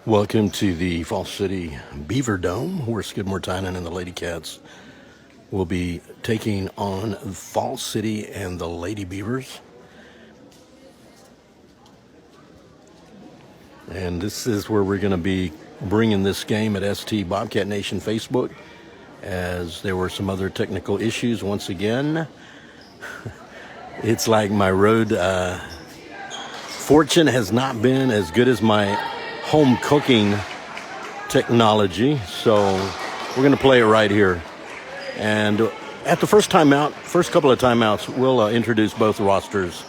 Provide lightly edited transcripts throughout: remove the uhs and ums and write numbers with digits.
Welcome to the Falls City Beaver Dome, where Skidmore-Tynan and the Lady Cats will be taking on Falls City and the Lady Beavers. And this is where we're going to be bringing this game at ST Bobcat Nation Facebook, as there were some other technical issues once again. It's like my road fortune has not been as good as my home cooking technology, so we're going to play it right here. And at the first couple of timeouts, we'll introduce both rosters.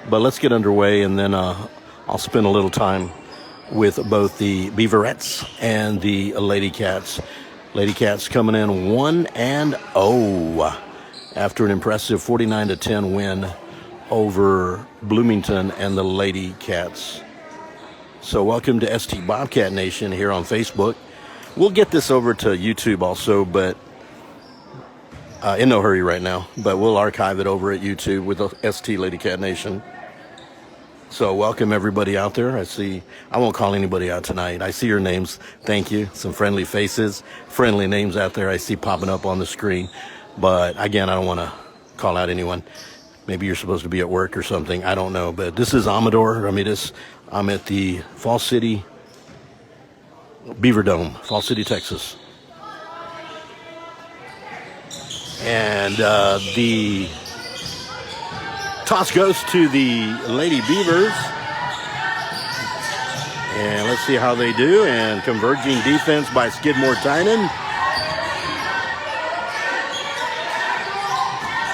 But let's get underway, and then I'll spend a little time with both the Beaverettes and the Lady Cats. Lady Cats coming in 1-0 after an impressive 49-10 win over Bloomington and the Lady Cats. So welcome to ST Bobcat Nation here on Facebook. We'll get this over to YouTube also, but in no hurry right now. But we'll archive it over at YouTube with the ST Lady Cat Nation. So welcome everybody out there. I won't call anybody out tonight. I see your names. Thank you. Some friendly faces, friendly names out there I see popping up on the screen. But again, I don't want to call out anyone. Maybe you're supposed to be at work or something. I don't know. But this is Amador Ramirez. I'm at the Falls City Beaver Dome, Falls City, Texas. And the toss goes to the Lady Beavers. And let's see how they do. And converging defense by Skidmore-Tynan.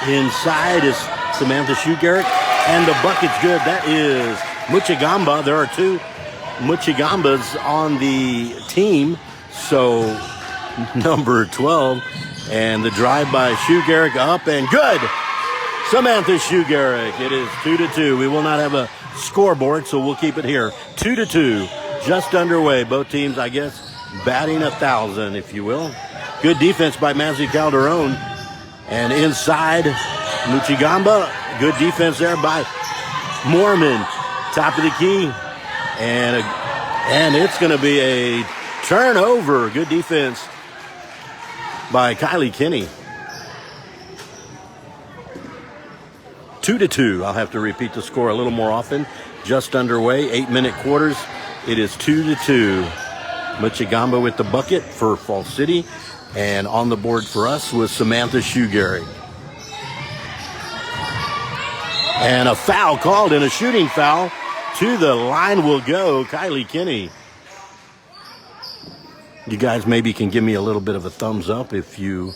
Inside is Samantha Shoegarrick. And the bucket's good. That is Muchigamba. There are two Muchigambas on the team. So number 12. And the drive by Shoegarrick up and good. Samantha Shoegarrick. It is 2-2. We will not have a scoreboard, so we'll keep it here. 2-2. Just underway. Both teams, I guess, batting 1,000, if you will. Good defense by Mazzy Calderon. And inside, Muchigamba. Good defense there by Mormon. Top of the key. And it's going to be a turnover. Good defense by Kylie Kinney. 2-2. I'll have to repeat the score a little more often. Just underway. 8-minute quarters. It is 2-2. Muchigamba with the bucket for Falls City. And on the board for us was Samantha Shoegarrick. And a foul called, and a shooting foul. To the line will go Kylie Kinney. You guys maybe can give me a little bit of a thumbs up if you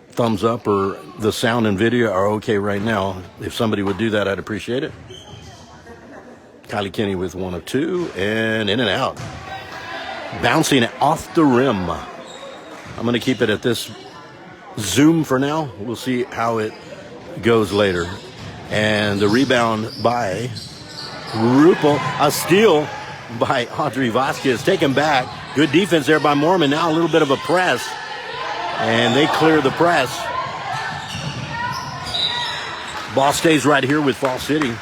thumbs up or the sound and video are okay right now. If somebody would do that, I'd appreciate it. Kylie Kinney with 1 of 2 and in and out. Bouncing off the rim. I'm going to keep it at this zoom for now. We'll see how it goes later. And the rebound by Rupel. A steal by Audrey Vasquez. Taken back. Good defense there by Mormon. Now a little bit of a press. And they clear the press. Ball stays right here with Falls City.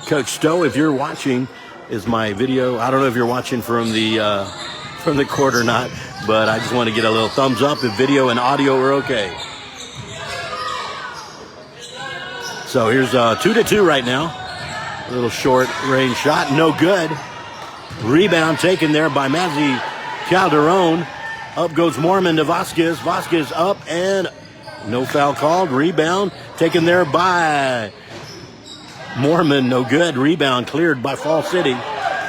Coach Stowe, if you're watching, is my video. I don't know if you're watching from the court or not, but I just want to get a little thumbs up if video and audio are okay. So here's 2-2 right now. A little short range shot, no good. Rebound taken there by Mazzy Calderon. Up goes Mormon to Vasquez. Vasquez up and no foul called. Rebound taken there by Mormon. No good. Rebound cleared by Falls City.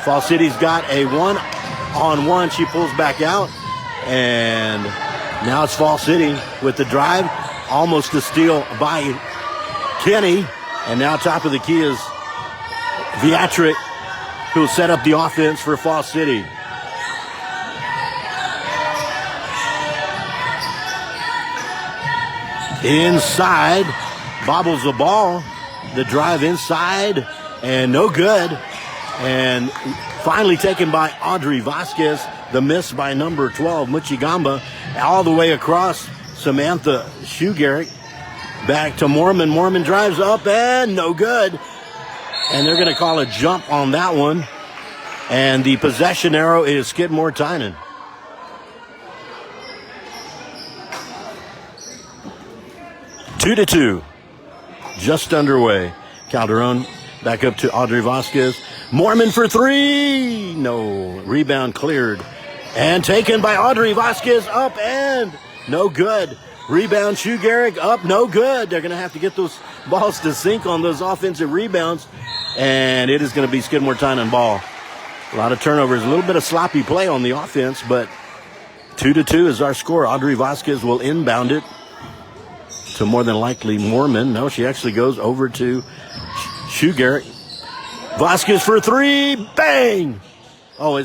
Falls City's got a 1-on-1. She pulls back out. And now it's Falls City with the drive. Almost a steal by Kenny. And now top of the key is Viatric, who'll set up the offense for Falls City. Inside, bobbles the ball. The drive inside, and no good. And finally taken by Audrey Vasquez. The miss by number 12, Muchigamba. All the way across, Samantha Shoegarrick. Back to Mormon. Mormon drives up, and no good. And they're going to call a jump on that one. And the possession arrow is Skidmore-Tynan. Two to two. Just underway. Calderon back up to Audrey Vasquez. Mormon for three. No. Rebound cleared. And taken by Audrey Vasquez. Up and no good. Rebound, Shoe-Garrick up, no good. They're going to have to get those balls to sink on those offensive rebounds. And it is going to be Skidmore-Tynan ball. A lot of turnovers, a little bit of sloppy play on the offense, but 2 to 2 is our score. Audrey Vasquez will inbound it to more than likely Mormon. No, she actually goes over to Shoe-Garrick. Vasquez for three, bang! Oh,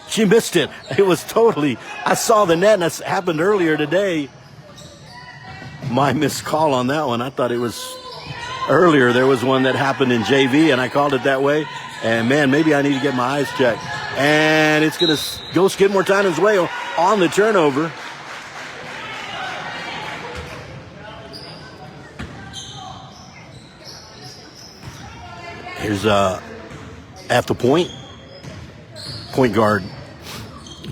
she missed it. It was totally, I saw the net, and that happened earlier today. My missed call on that one. I thought it was earlier. There was one that happened in JV, and I called it that way. And, man, maybe I need to get my eyes checked. And it's going to go Skidmore-Tynan's way on the turnover. Here's at the point guard,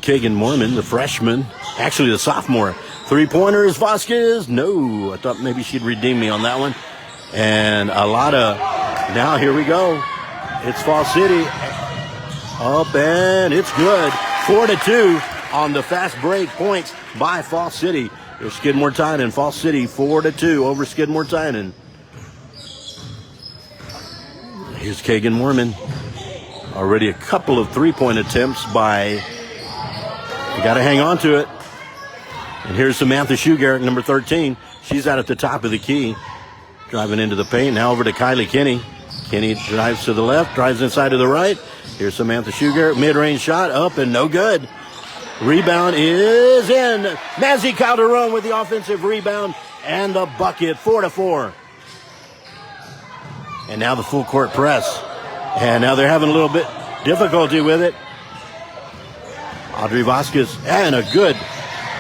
Kagan Mormon, the freshman, actually the sophomore. Three-pointers, Vasquez. No, I thought maybe she'd redeem me on that one. And a lot of, now here we go. It's Fall City. Up and it's good. 4 to 2 on the fast break points by Fall City. Here's Skidmore-Tynan. Fall City 4 to 2 over Skidmore-Tynan. Here's Kagan Mormon. Already a couple of three-point attempts by, you got to hang on to it. And here's Samantha Shoe-Garrick, number 13. She's out at the top of the key. Driving into the paint. Now over to Kylie Kinney. Kinney drives to the left, drives inside to the right. Here's Samantha Shoe-Garrick. Mid-range shot up and no good. Rebound is in. Mazzy Calderon with the offensive rebound and the bucket. 4 to 4. And now the full court press. And now they're having a little bit difficulty with it. Audrey Vasquez and a good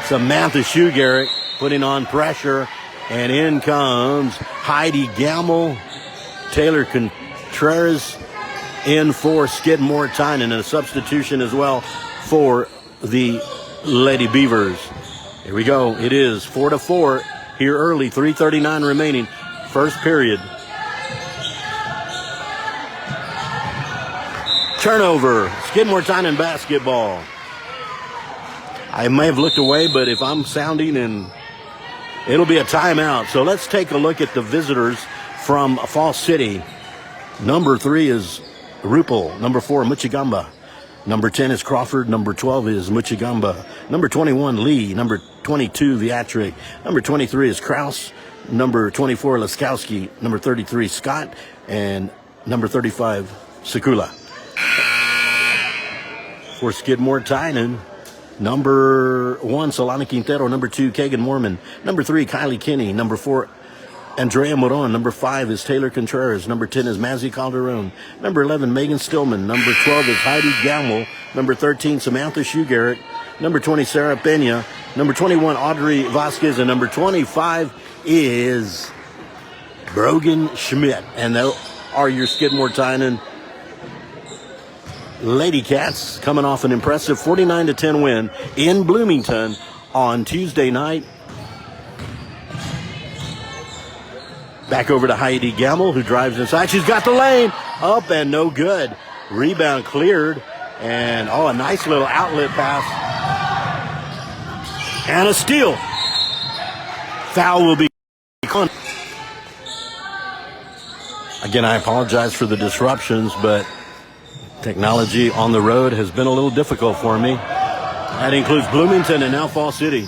Samantha Shoe-Garrick putting on pressure. And in comes Heidi Gamble. Taylor Contreras in for Skidmore-Tynan, and a substitution as well for the Lady Beavers. Here we go. It is 4 to 4 here early. 3:39 remaining. First period. Turnover. Skidmore-Tynan basketball. I may have looked away, but if I'm sounding, and it'll be a timeout. So let's take a look at the visitors from Fall City. Number 3 is Rupel. Number 4, Muchigamba. Number 10 is Crawford. Number 12 is Muchigamba. Number 21, Lee. Number 22, Viatric. Number 23 is Kraus. Number 24, Laskowski. Number 33, Scott. And number 35, Sekula. For Skidmore-Tynan, number 1, Solana Quintero. Number 2, Kagan Mormon. Number 3, Kylie Kinney. Number 4, Andrea Moron. Number 5 is Taylor Contreras. Number 10 is Mazzy Calderon. Number 11, Megan Stillman. Number 12 is Heidi Gamble. Number 13, Samantha Shoe-Garrick. Number 20, Sarah Pena. Number 21, Audrey Vasquez. And number 25 is Brogan Schmidt. And they are your Skidmore-Tynan Lady Cats, coming off an impressive 49-10 win in Bloomington on Tuesday night. Back over to Heidi Gamble, who drives inside. She's got the lane. Up and no good. Rebound cleared. And, a nice little outlet pass. And a steal. Foul will be called. Again, I apologize for the disruptions, but technology on the road has been a little difficult for me. That includes Bloomington and now Fall City.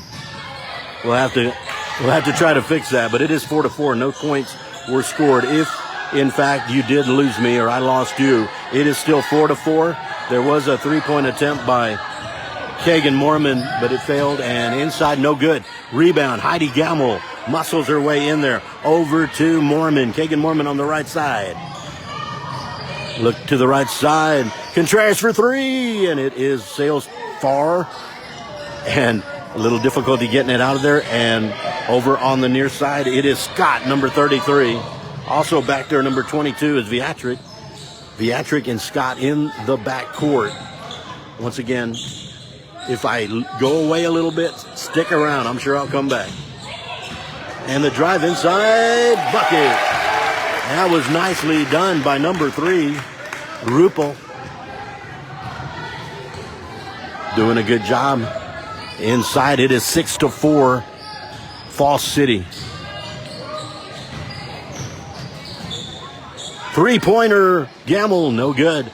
We'll have to try to fix that, but it is 4 to 4. No points were scored. If, in fact, you did lose me or I lost you, it is still 4 to 4. There was a three-point attempt by Kagan Mormon, but it failed, and inside, no good. Rebound, Heidi Gamble muscles her way in there. Over to Mormon. Kagan Mormon on the right side. Look to the right side. Contreras for three, and it is sails far. And a little difficulty getting it out of there. And over on the near side, it is Scott, number 33. Also back there, number 22 is Viatric. Viatric and Scott in the backcourt. Once again, if I go away a little bit, stick around. I'm sure I'll come back. And the drive inside, bucket. That was nicely done by number 3, Rupel. Doing a good job. Inside, it is 6-4, Falls City. Three-pointer, Gamble, no good.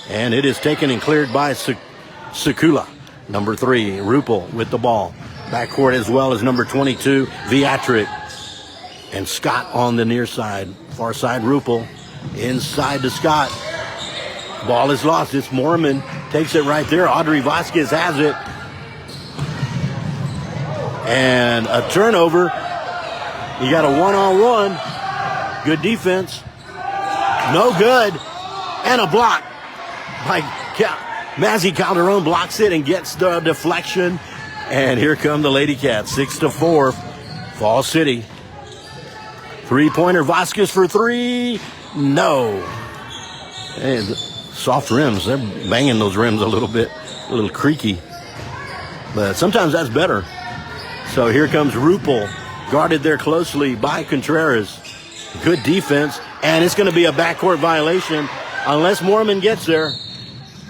And it is taken and cleared by Sakula. Number 3, Rupel with the ball. Backcourt as well as number 22, Viatric. And Scott on the near side. Far side, Rupel. Inside to Scott. Ball is lost. It's Mormon. Takes it right there. Audrey Vasquez has it. And a turnover. You got a one-on-one. Good defense. No good. And a block by Mazzy Calderon. Blocks it and gets the deflection. And here come the Lady Cats. 6-4. Falls City. Three-pointer. Vasquez for 3. No. And soft rims. They're banging those rims a little bit. A little creaky. But sometimes that's better. So here comes Rupel. Guarded there closely by Contreras. Good defense. And it's going to be a backcourt violation unless Mormon gets there.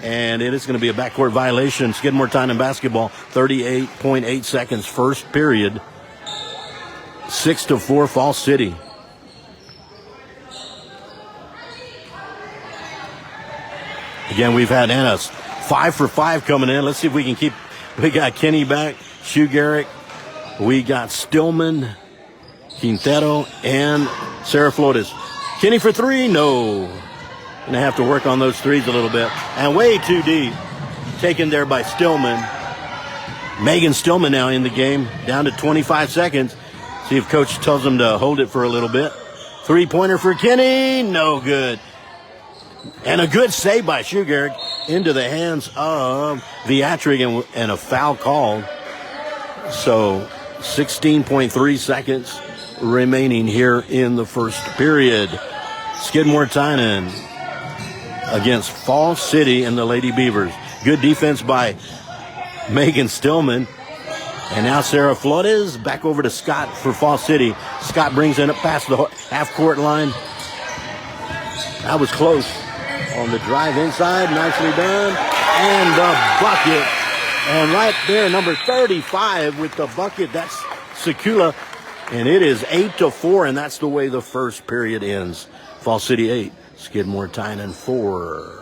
And it is going to be a backcourt violation. Skidmore-Tynan basketball. 38.8 seconds. First period. 6-4 Falls City. Again, we've had Anna's 5 for 5 coming in. Let's see if we can keep. We got Kenny back, Shoe Garrick. We got Stillman, Quintero, and Sarah Flores. Kenny for 3? No. Gonna have to work on those threes a little bit. And way too deep. Taken there by Stillman. Megan Stillman now in the game. Down to 25 seconds. See if coach tells him to hold it for a little bit. Three-pointer for Kenny. No good. And a good save by Shoe Garrick into the hands of Viatric and a foul called. So 16.3 seconds remaining here in the first period. Skidmore-Tynan against Falls City and the Lady Beavers. Good defense by Megan Stillman. And now Sarah Flores back over to Scott for Falls City. Scott brings it up past the half-court line. That was close. On the drive inside, nicely done. And the bucket. And right there, number 35 with the bucket. That's Sakula. And it is 8-4, and that's the way the first period ends. Falls City 8, Skidmore-Tynan 4.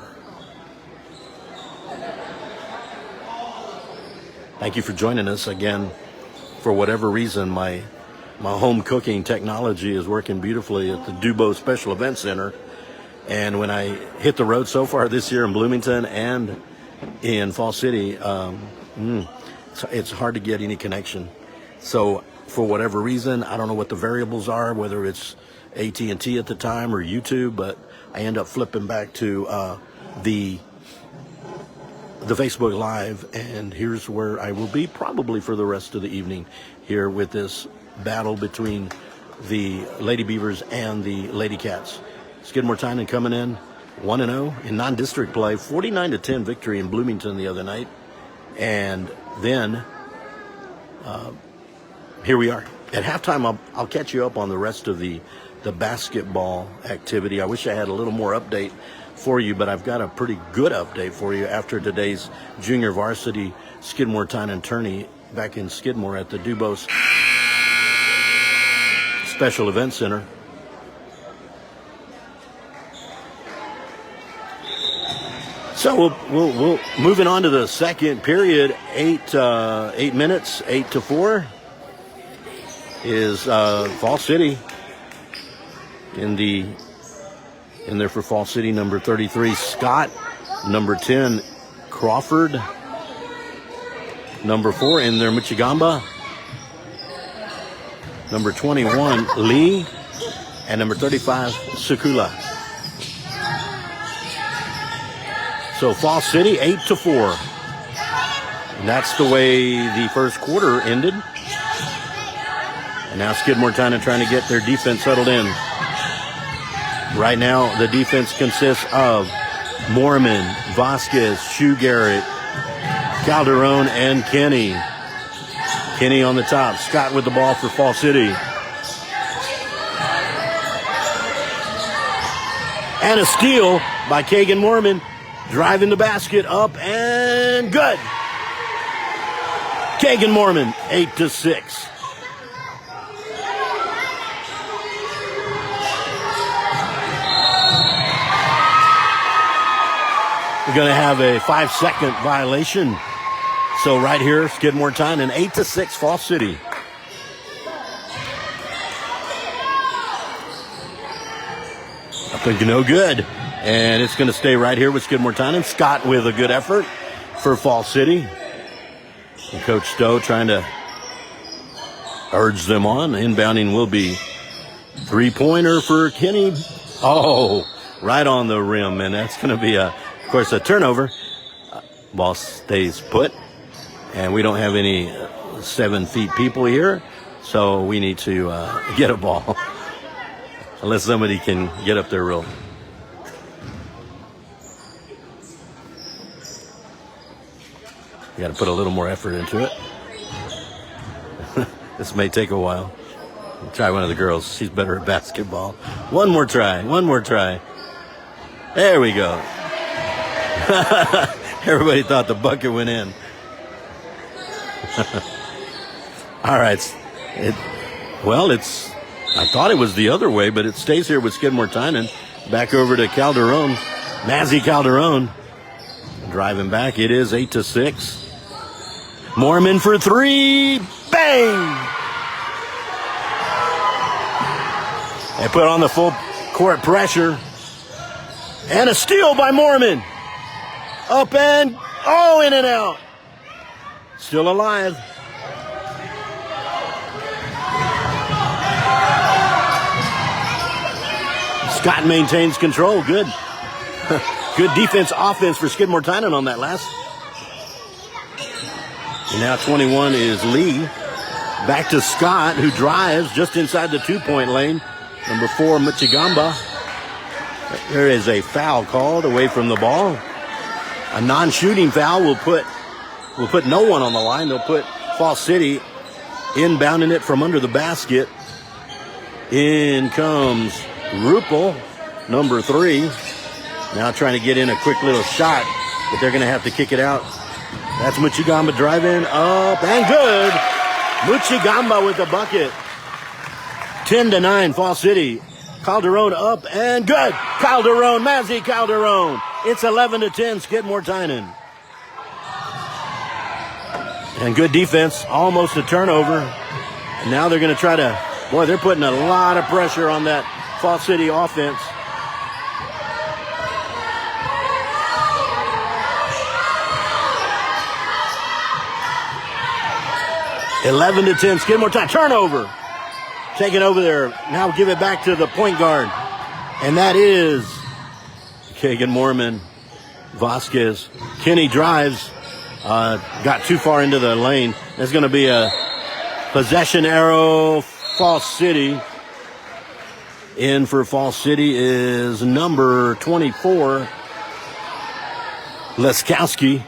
Thank you for joining us again. For whatever reason, my home cooking technology is working beautifully at the Dubo Special Event Center. And when I hit the road so far this year in Bloomington and in Falls City, it's hard to get any connection. So for whatever reason, I don't know what the variables are, whether it's AT&T at the time or YouTube, but I end up flipping back to the Facebook Live, and here's where I will be probably for the rest of the evening here with this battle between the Lady Beavers and the Lady Cats. Skidmore-Tynan coming in 1-0 in non-district play, 49-10 victory in Bloomington the other night. And then here we are. At halftime, I'll catch you up on the rest of the basketball activity. I wish I had a little more update for you, but I've got a pretty good update for you after today's junior varsity Skidmore-Tynan tourney back in Skidmore at the Dubose Special Event Center. So we'll moving on to the second period. 8 minutes, 8-4 is Falls City in there for Falls City. Number 33 Scott, number 10 Crawford, number 4 in there Michigamba, number 21 Lee, and number 35 Sakula. So Falls City 8-4. And that's the way the first quarter ended. And now Skidmore-Tynan trying to get their defense settled in. Right now, the defense consists of Mormon, Vasquez, Garrett, Calderon, and Kenny. Kenny on the top. Scott with the ball for Fall City. And a steal by Kagan Mormon. Driving the basket up and good. Kagan Mormon, 8-6. We're going to have a 5-second violation. So right here, Skidmore-Tynan, 8-6, Fall City. I think no good. And it's going to stay right here with Skidmore-Tynan. Scott with a good effort for Fall City. And Coach Stowe trying to urge them on. Inbounding will be three-pointer for Kenny. Oh, right on the rim. And that's going to be, of course, a turnover. Ball stays put. And we don't have any 7 feet people here. So we need to get a ball. Unless somebody can get up there real. You got to put a little more effort into it. This may take a while. Try one of the girls. She's better at basketball. One more try. One more try. There we go. Everybody thought the bucket went in. All right. I thought it was the other way, but it stays here with Skidmore-Tynan. Back over to Calderon. Mazzy Calderon. Driving back. It is 8-6. Mormon for three. Bang! They put on the full court pressure. And a steal by Mormon. Up and, in and out. Still alive. Scott maintains control. Good. Good defense, offense for Skidmore-Tynan on that last. And now 21 is Lee. Back to Scott, who drives just inside the 2-point lane. Number 4, Michigamba. There is a foul called away from the ball. A non-shooting foul will put no one on the line. They'll put Fall City inbounding it from under the basket. In comes Rupel, number 3. Now trying to get in a quick little shot, but they're going to have to kick it out. That's Michigamba driving up and good. Michigamba with the bucket. 10-9, Fall City. Calderon up and good. Calderon, Mazzy Calderon. It's 11-10, Skidmore-Tynan. And good defense, almost a turnover. And now they're going to try to, they're putting a lot of pressure on that Fall City offense. Eleven to 10, Skidmore-Tynan, turnover. Taking over there, now give it back to the point guard. And that is Kagan Mormon, Vasquez. Kenny drives, got too far into the lane. There's going to be a possession arrow, Fall City. In for Fall City is number 24, Leskowski.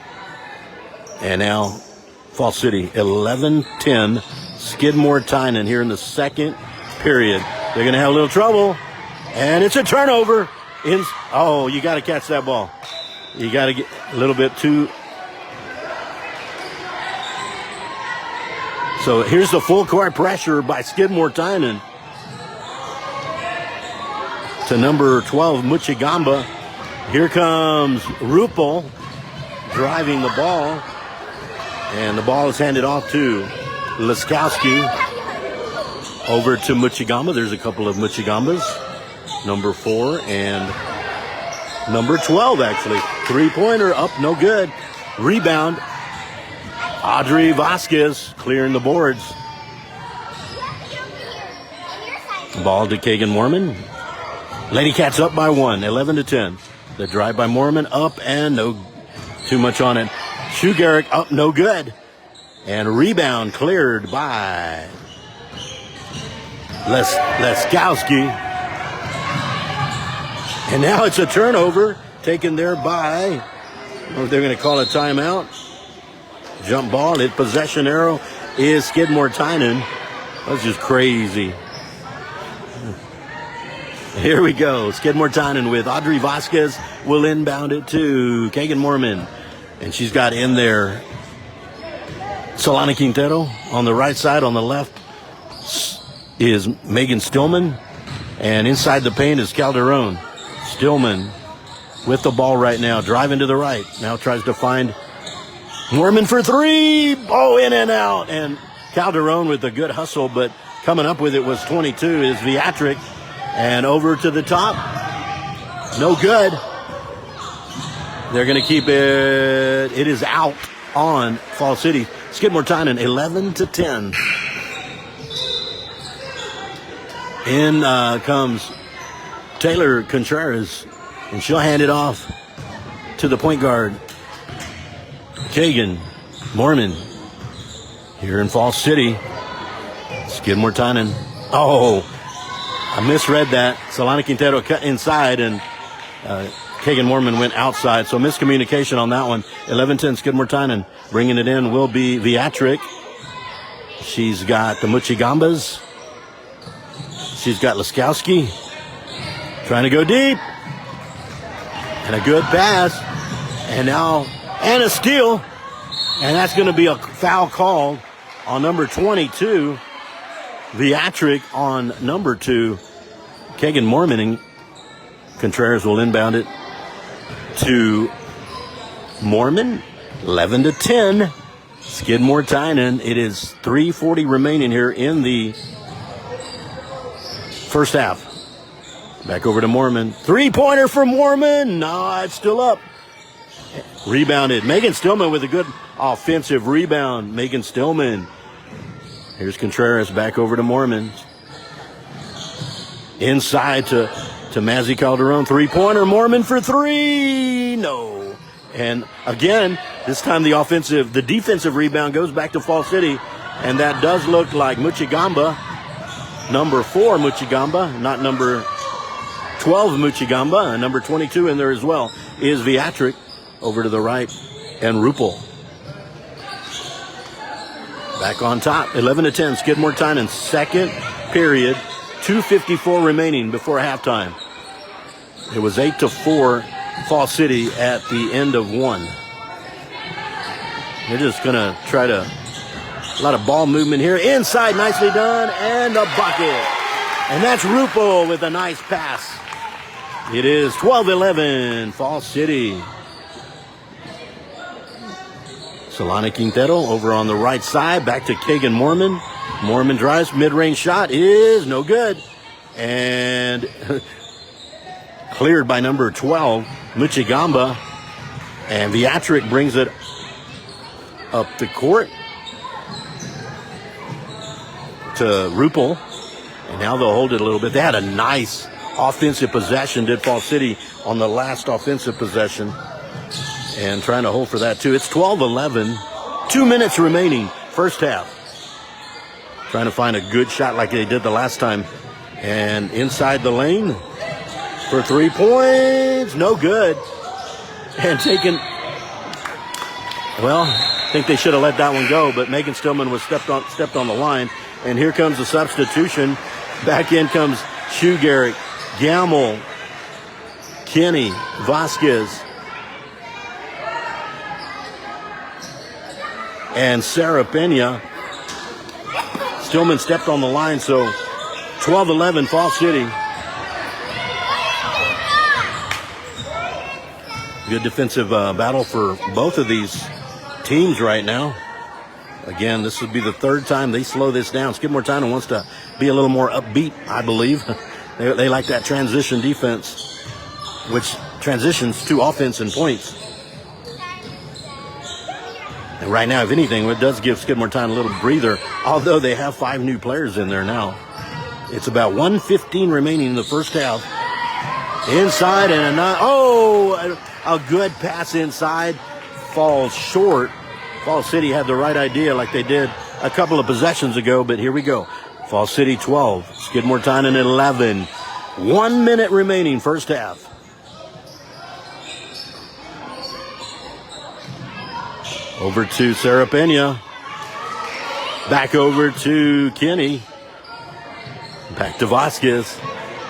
And now Fall City, 11-10, Skidmore-Tynan here in the second period. They're going to have a little trouble, and it's a turnover. You got to catch that ball. You got to get a little bit too. So here's the full court pressure by Skidmore-Tynan to number 12, Michigamba. Here comes Rupel driving the ball. And the ball is handed off to Leskowski. Over to Michigamba. There's a couple of Michigambas. Number 4 and number 12, actually. 3-pointer up, no good. Rebound. Audrey Vasquez clearing the boards. Ball to Kagan Mormon. Lady Cats up by 1, 11-10. The drive by Mormon up and no too much on it. Garrett up, no good. And rebound cleared by Leskowski. And now it's a turnover taken there by, I don't know if they're going to call a timeout. Jump ball, hit possession arrow is Skidmore-Tynan. That's just crazy. Here we go. Skidmore-Tynan with Audrey Vasquez will inbound it to Kagan Mormon. And she's got in there Solana Quintero on the right side. On the left is Megan Stillman. And inside the paint is Calderon. Stillman with the ball right now, driving to the right. Now tries to find Mormon for three. Oh, in and out. And Calderon with a good hustle, but coming up with it was 22 is Viatric. And over to the top. No good. They're going to keep it. It is out on Fall City. Skidmore-Tynan 11-10. In comes Taylor Contreras, and she'll hand it off to the point guard, Kagan Mormon. Here in Fall City, Skidmore-Tynan. Oh, I misread that. Solana Quintero cut inside, and Kagan Mormon went outside. So miscommunication on that one. 11-10 Skidmore-Tynan. Bringing it in will be Viatric. She's got the Muchigambas. She's got Laskowski. Trying to go deep. And a good pass. And now, and a steal. And that's going to be a foul called on number 22. Viatric on number 2. Kagan Mormon, and Contreras will inbound it to Mormon. 11-10. Skidmore-Tynan. It is 3:40 remaining here in the first half. Back over to Mormon. Three-pointer for Mormon. No, it's still up. Rebounded. Megan Stillman with a good offensive rebound. Megan Stillman. Here's Contreras back over to Mormon. Inside to Mazzy Calderon. Three-pointer. Mormon for three. No. And again, this time the defensive rebound goes back to Fall City. And that does look like Muchigamba. Number 4 Muchigamba, not number 12 Muchigamba. And number 22 in there as well is Viatric over to the right. And Rupel. Back on top, 11-10, Skidmore-Tynan, second period, 2:54 remaining before halftime. It was 8-4 Fall City at the end of one. They're just going to try to, a lot of ball movement here. Inside, nicely done, and a bucket. And that's Rupel with a nice pass. It is 12-11, Fall City. Solana Quintero over on the right side. Back to Kagan Mormon. Mormon drives. Mid-range shot is no good. And cleared by number 12, Muchigamba. And Viatric brings it up the court to Rupel. And now they'll hold it a little bit. They had a nice offensive possession, did Fall City, on the last offensive possession. And trying to hold for that, too. It's 12-11. 2 minutes remaining. First half. Trying to find a good shot like they did the last time. And inside the lane for 3 points. No good. And taken. Well, I think they should have let that one go. But Megan Stillman was stepped on the line. And here comes the substitution. Back in comes Shoe Garrick, Gamble, Kenny, Vasquez, and Sarah Pena. Stillman stepped on the line, so 12-11 Fall City. Good defensive battle for both of these teams right now. Again, this would be the third time they slow this down. Skidmore-Tynan wants to be a little more upbeat, I believe. They like that transition defense, which transitions to offense and points. And right now, if anything, it does give Skidmore-Tynan a little breather, although they have 5 new players in there now. It's about 1:15 remaining in the first half. Inside and a good pass inside. Falls short. Fall City had the right idea like they did a couple of possessions ago, but here we go. Fall City 12, Skidmore-Tynan 11. 1 minute remaining, first half. Over to Sarah Pena. Back over to Kenny. Back to Vasquez.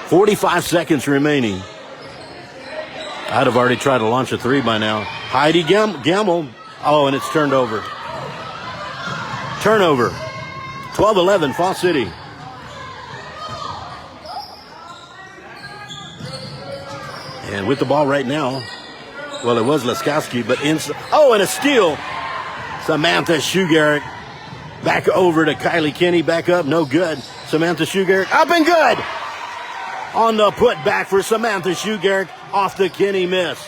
45 seconds remaining. I'd have already tried to launch a three by now. Heidi Gamble. Oh, and it's turned over. Turnover. 12-11, Fall City. And with the ball right now, well, it was Laskowski, but and a steal. Samantha Shugarrick back over to Kylie Kenny, back up, no good. Samantha Shugarrick up and good. On the putback for Samantha Shugarrick, off the Kenny miss.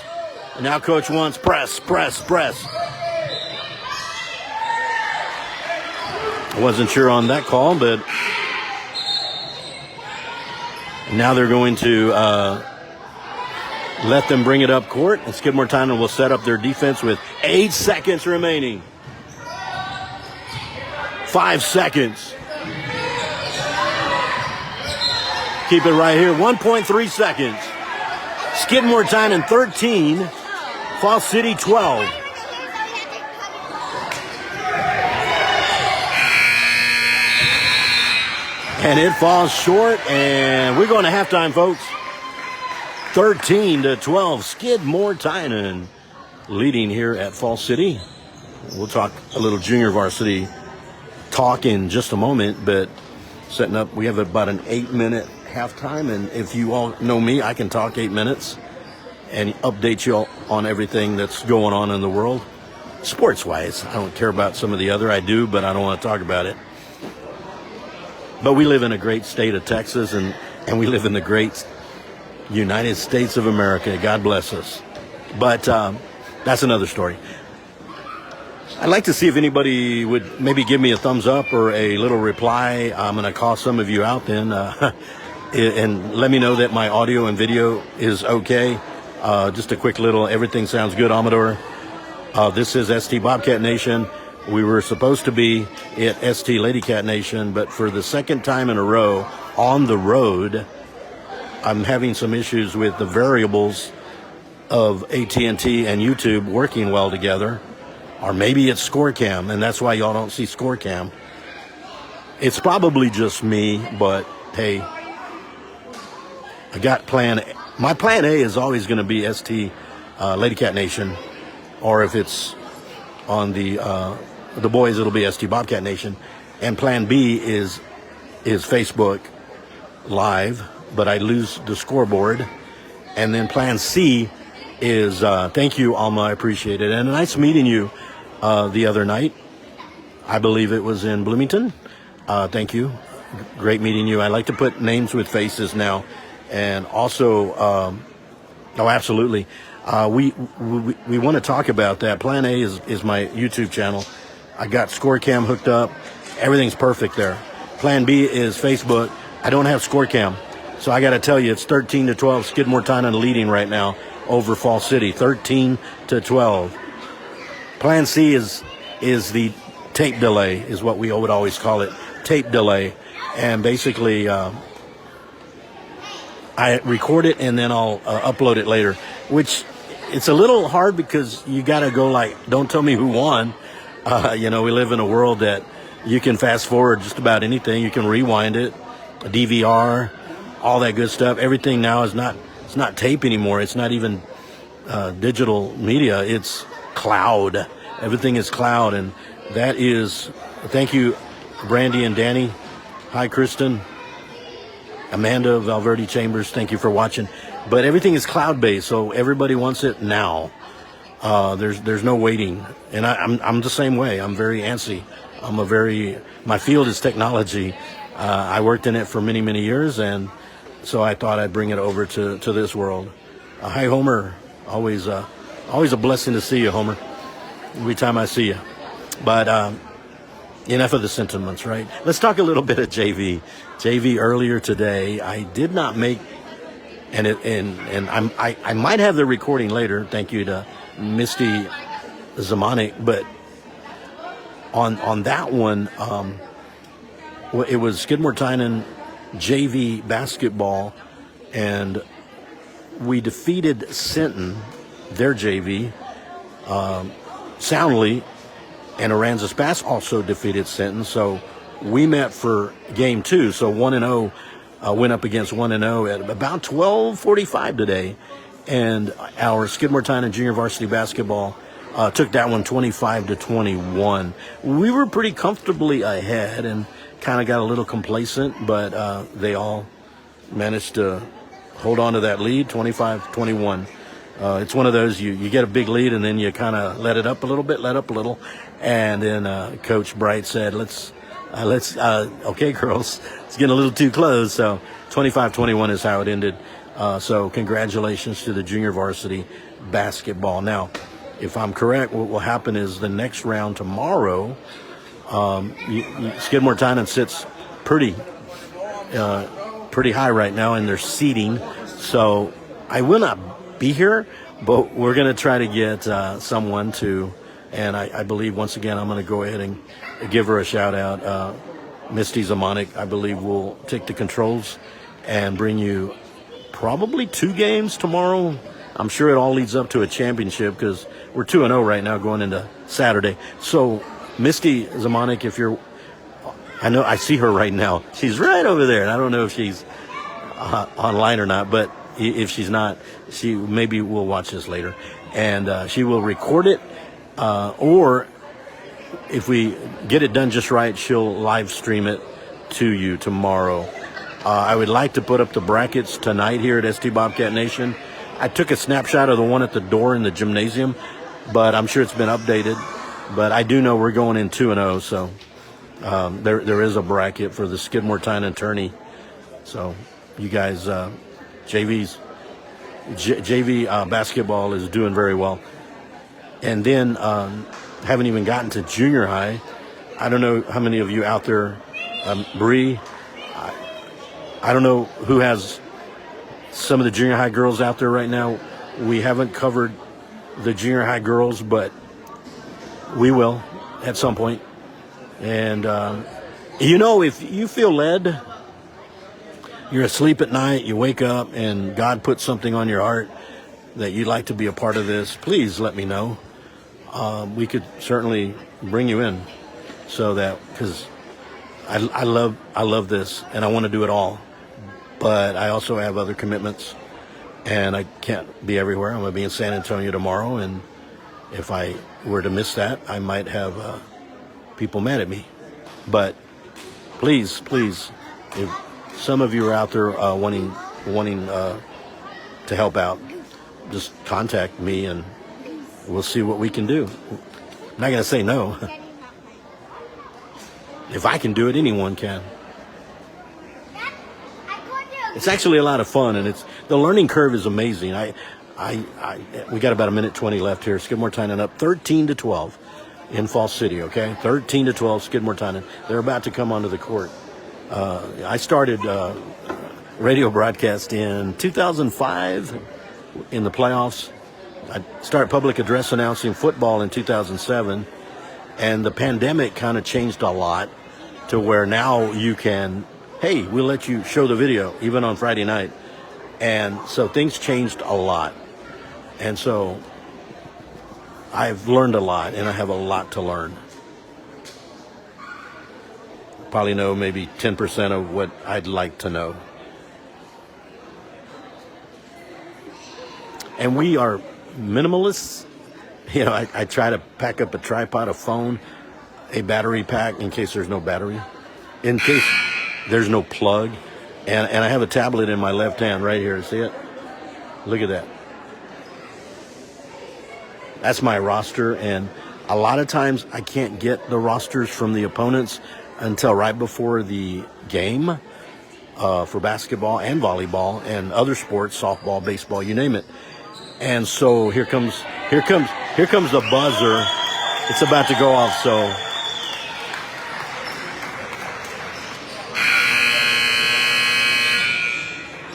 And now coach wants press. I wasn't sure on that call, but now they're going to let them bring it up court, and Skidmore-Tynan will set up their defense with 8 seconds remaining. 5 seconds. Keep it right here. 1.3 seconds. Skidmore-Tynan 13, Fall City 12. And it falls short, and we're going to halftime, folks. 13-12, Skidmore-Tynan leading here at Fall City. We'll talk a little junior varsity talk in just a moment, but setting up, we have about an 8-minute halftime, and if you all know me, I can talk 8 minutes and update you all on everything that's going on in the world. Sports-wise, I don't care about some of the other. I do, but I don't want to talk about it. But we live in a great state of Texas, and we live in the great United States of America. God bless us. But that's another story. I'd like to see if anybody would maybe give me a thumbs up or a little reply. I'm going to call some of you out then and let me know that my audio and video is okay. Just a quick little, everything sounds good, Amador. This is ST Bobcat Nation. We were supposed to be at ST Lady Cat Nation, but for the second time in a row on the road, I'm having some issues with the variables of AT&T and YouTube working well together. Or maybe it's ScoreCam, and that's why y'all don't see ScoreCam. It's probably just me, but hey, I got plan A. My plan A is always going to be ST Lady Cat Nation, or if it's on the boys, it'll be ST Bobcat Nation. And plan B is Facebook Live, but I lose the scoreboard. And then plan C is, thank you, Alma, I appreciate it. And nice meeting you the other night. I believe it was in Bloomington. Thank you. Great meeting you. I like to put names with faces now. And also, oh, absolutely. We want to talk about that. Plan A is my YouTube channel. I got ScoreCam hooked up. Everything's perfect there. Plan B is Facebook. I don't have ScoreCam. So I got to tell you, it's 13-12. Skidmore-Tynan leading right now over Fall City. 13-12. Plan C is the tape delay, is what we would always call it. Tape delay. And basically, I record it and then I'll upload it later, which it's a little hard because you got to go like, don't tell me who won. We live in a world that you can fast forward just about anything. You can rewind it, a DVR, all that good stuff. Everything now it's not tape anymore. It's not even digital media. It's cloud. Everything is cloud. And that is, thank you, Brandy and Danny. Hi, Kristen. Amanda Valverde Chambers, thank you for watching. But everything is cloud-based, so everybody wants it now. There's no waiting, and I'm the same way. I'm very antsy. My field is technology. I worked in it for many, many years, and so I thought I'd bring it over to this world. Hi, Homer. Always a blessing to see you, Homer. Every time I see you. But enough of the sentiments, right? Let's talk a little bit of JV. JV earlier today, I did not make, and I might have the recording later. Thank you to Misty Zamanik, but on that one, it was Skidmore-Tynan JV basketball, and we defeated Sinton, their JV, soundly, and Aransas Pass also defeated Sinton. So we met for game 2. So 1-0 went up against 1-0 at about 12:45 today. And our Skidmore-Tynan junior varsity basketball took that one 25-21. We were pretty comfortably ahead and kind of got a little complacent, but they all managed to hold on to that lead, 25-21. It's one of those, you get a big lead and then you kind of let up a little. And then Coach Bright said, okay, girls, it's getting a little too close. So 25-21 is how it ended. So congratulations to the junior varsity basketball. Now, if I'm correct, what will happen is the next round tomorrow, Skidmore-Tynan sits pretty high right now in their seeding. So I will not be here, but we're going to try to get someone to, and I believe once again I'm going to go ahead and give her a shout out. Misty Zamonic, I believe, will take the controls and bring you probably 2 games tomorrow. I'm sure it all leads up to a championship because we're 2-0 right now going into Saturday. So Misty Zamonic, if you're, I know I see her right now. She's right over there, and I don't know if she's online or not, but if she's not, she maybe will watch this later, and she will record it, or if we get it done just right, she'll live stream it to you tomorrow. I would like to put up the brackets tonight here at ST Bobcat Nation. I took a snapshot of the one at the door in the gymnasium, but I'm sure it's been updated. But I do know we're going in 2-0, so there is a bracket for the Skidmore-Tynan tourney. So you guys, JV basketball is doing very well. And then haven't even gotten to junior high. I don't know how many of you out there, Bree, I don't know who has some of the junior high girls out there right now. We haven't covered the junior high girls, but we will at some point. And, if you feel led, you're asleep at night, you wake up, and God put something on your heart that you'd like to be a part of this, please let me know. We could certainly bring you in so that, because I love this, and I want to do it all. But I also have other commitments, and I can't be everywhere. I'm going to be in San Antonio tomorrow, and if I were to miss that, I might have people mad at me. But please, if some of you are out there wanting to help out, just contact me, and we'll see what we can do. I'm not going to say no. If I can do it, anyone can. It's actually a lot of fun, and the learning curve is amazing. We got about 1:20 left here. Skidmore-Tynan up 13-12 in Falls City. Okay, 13-12 Skidmore-Tynan. They're about to come onto the court. I started radio broadcast in 2005 in the playoffs. I started public address announcing football in 2007, and the pandemic kind of changed a lot to where now you can. Hey, we'll let you show the video, even on Friday night. And so things changed a lot. And so I've learned a lot, and I have a lot to learn. Probably know maybe 10% of what I'd like to know. And we are minimalists. I try to pack up a tripod, a phone, a battery pack in case there's no battery, in case there's no plug, and I have a tablet in my left hand right here. See it? Look at that. That's my roster, and a lot of times I can't get the rosters from the opponents until right before the game for basketball and volleyball and other sports, softball, baseball, you name it. And so here comes the buzzer. It's about to go off, so.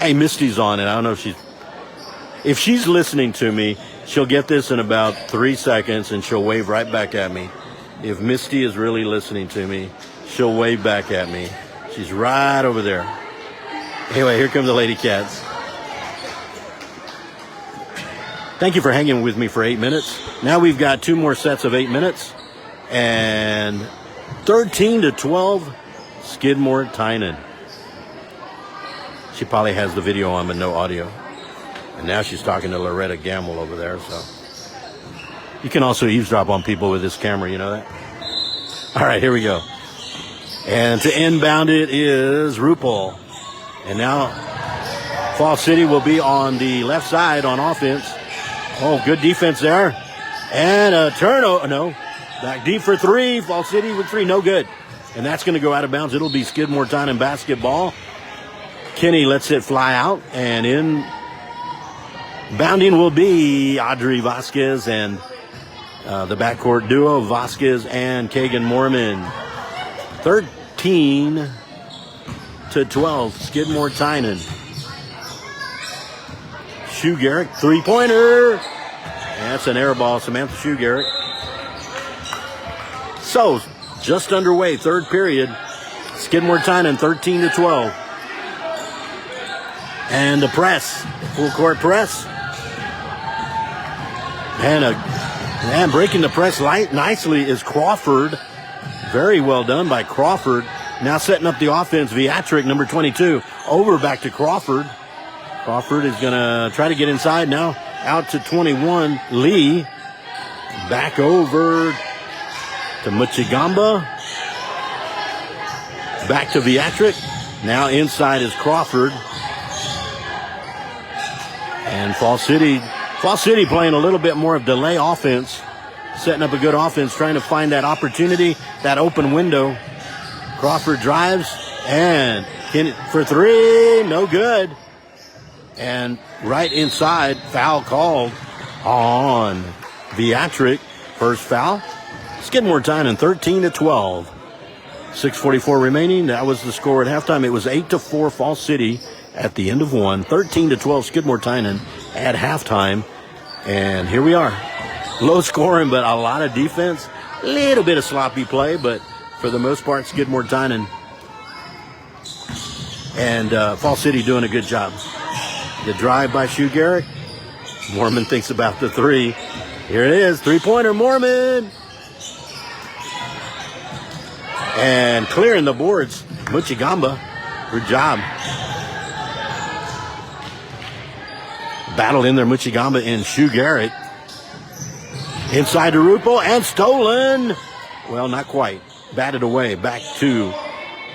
Hey, Misty's on it. I don't know if she's listening to me, she'll get this in about 3 seconds and she'll wave right back at me. If Misty is really listening to me, she'll wave back at me. She's right over there. Anyway, here come the Lady Cats. Thank you for hanging with me for 8 minutes. Now we've got 2 more sets of 8 minutes. And 13-12, Skidmore-Tynan. She probably has the video on, but no audio. And now she's talking to Loretta Gamble over there. So you can also eavesdrop on people with this camera, you know that? All right, here we go. And to inbound it is Rupel. And now Fall City will be on the left side on offense. Oh, good defense there. And a turnover. No, back deep for three. Fall City with three. No good. And that's going to go out of bounds. It'll be Skidmore-Tynan basketball. Kenny lets it fly out. And in bounding will be Audrey Vasquez and the backcourt duo, Vasquez and Kagan Mormon. 13-12, Skidmore-Tynan. Shu Garrick, three-pointer. That's an air ball, Samantha Shu Garrick. So, just underway, third period. Skidmore-Tynan, 13-12. And the press, full court press. And breaking the press nicely is Crawford. Very well done by Crawford. Now setting up the offense, Viatric, number 22. Over back to Crawford. Crawford is going to try to get inside now. Out to 21, Lee. Back over to Muchigamba. Back to Viatric. Now inside is Crawford. And Fall City playing a little bit more of delay offense. Setting up a good offense, trying to find that opportunity, that open window. Crawford drives and for three, no good. And right inside, foul called on Viatric. First foul. Skidmore-Tynan, 13-12. 6:44 remaining. That was the score at halftime. It was 8-4 Fall City at the end of one. 13-12 Skidmore-Tynan at halftime. And here we are. Low scoring, but a lot of defense. A little bit of sloppy play, but for the most part, Skidmore-Tynan and Fall City doing a good job. The drive by Shu Garrick. Mormon thinks about the three. Here it is, three-pointer, Mormon. And clearing the boards, Muchigamba. Good job. Battle in there, Muchigamba and Shu Garrick. Inside to Rupo and stolen. Well, not quite. Batted away. Back to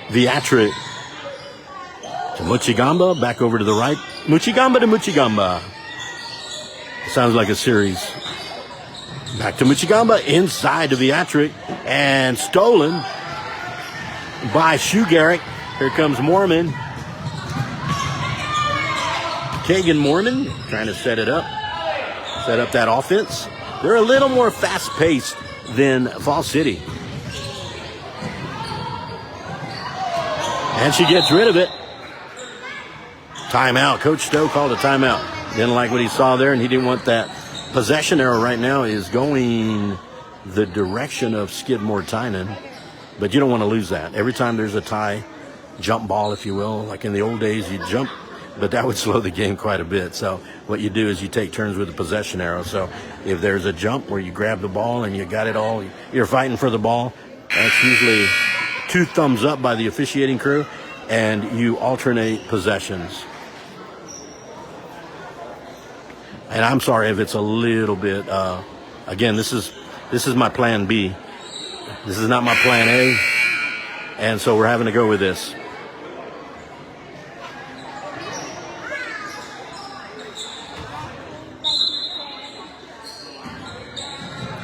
Viatric. To Muchigamba. Back over to the right. Muchigamba to Muchigamba. Sounds like a series. Back to Muchigamba. Inside to Viatric. And stolen by Shu Garrick. Here comes Mormon. Kagan Mormon trying to set it up. Set up that offense. They're a little more fast-paced than Fall City. And she gets rid of it. Timeout. Coach Stowe called a timeout. Didn't like what he saw there, and he didn't want that. Possession arrow right now is going the direction of Skidmore-Tynan, but you don't want to lose that. Every time there's a tie, jump ball, if you will, like in the old days, you jump, but that would slow the game quite a bit. So what you do is you take turns with the possession arrow. So if there's a jump where you grab the ball and you got it all, you're fighting for the ball, that's usually 2 thumbs up by the officiating crew, and you alternate possessions. And I'm sorry if it's a little bit, again, this is my plan B. This is not my plan A. And so we're having to go with this.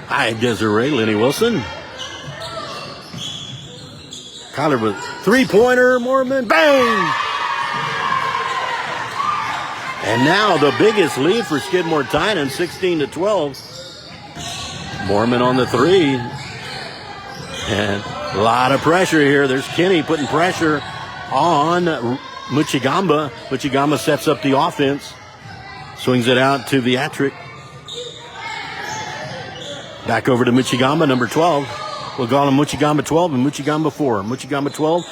Hi, Desiree Lenny Wilson. Kyler with three-pointer, Mormon, bang! And now the biggest lead for Skidmore-Tynan, 16-12. Mormon on the three. And a lot of pressure here. There's Kenny putting pressure on Muchigamba. Muchigamba sets up the offense. Swings it out to Viatric. Back over to Muchigamba, number 12. We'll call him Muchigamba 12 and Muchigamba 4. Muchigamba 12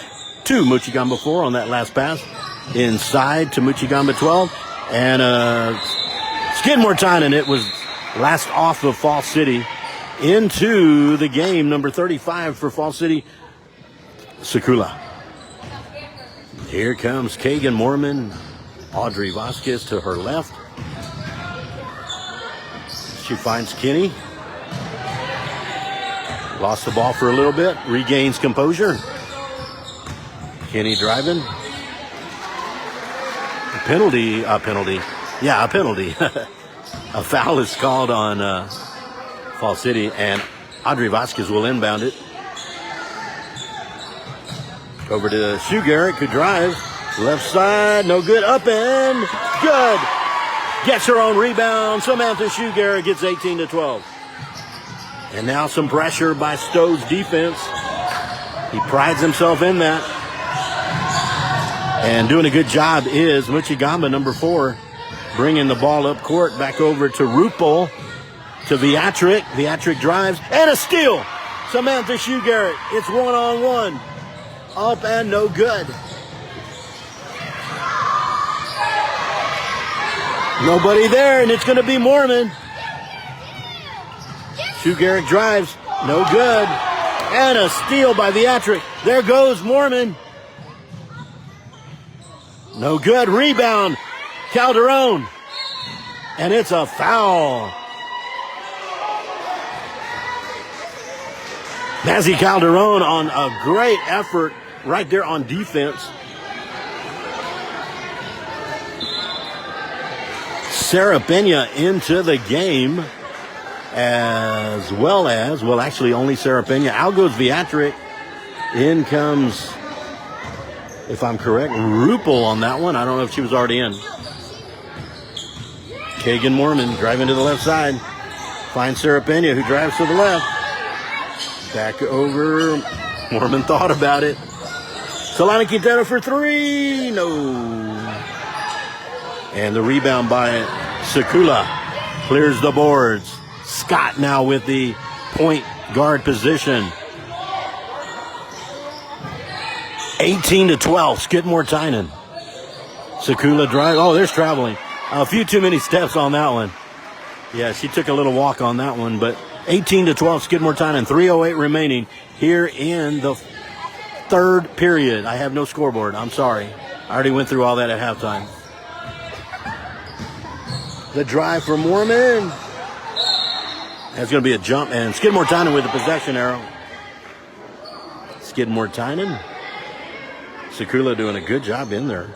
to Muchigamba 4 on that last pass. Inside to Muchigamba 12. And Skidmore-Tynan, it was last off of Fall City. into the game, number 35 for Fall City, Sakula. Here comes Kagan Mormon, Audrey Vasquez to her left. She finds Kenny. Lost the ball for a little bit, regains composure. Kenny driving. A penalty. Yeah, a penalty. A foul is called on Fall City, and Audrey Vasquez will inbound it. Over to Sue Garrett, who drives. Left side, no good. Up and good. Gets her own rebound. Samantha Sue Garrett gets 18 to 12. And now some pressure by Stowe's defense. He prides himself in that. And doing a good job is Muchigamba, number 4, bringing the ball up court, back over to Rupel, to Viatric. Viatric drives, and a steal. Samantha Sue Garrett. It's one-on-one. Up and no good. Nobody there, and it's going to be Mormon. Sue Garrett drives, no good. And a steal by Viatric. There goes Mormon. No good. Rebound. Calderon. And it's a foul. Mazzy Calderon on a great effort right there on defense. Sarah Pena into the game, as well as, well, actually only Sarah Pena. Out goes Viatric. In comes, if I'm correct, Rupel on that one. I don't know if she was already in. Kagan Mormon driving to the left side. Finds Sarah Pena, who drives to the left. Back over. Mormon thought about it. Solana Quintero for 3. No. And the rebound by Sakula clears the boards. Scott now with the point guard position. 18 to 12. Skidmore-Tynan. Sakula drive. Oh, there's traveling. A few too many steps on that one. Yeah, she took a little walk on that one, but 18 to 12. Skidmore-Tynan. 3:08 remaining here in the third period. I have no scoreboard. I'm sorry. I already went through all that at halftime. The drive for Mormon. That's going to be a jump, and Skidmore-Tynan with the possession arrow. Skidmore-Tynan. Sakula doing a good job in there,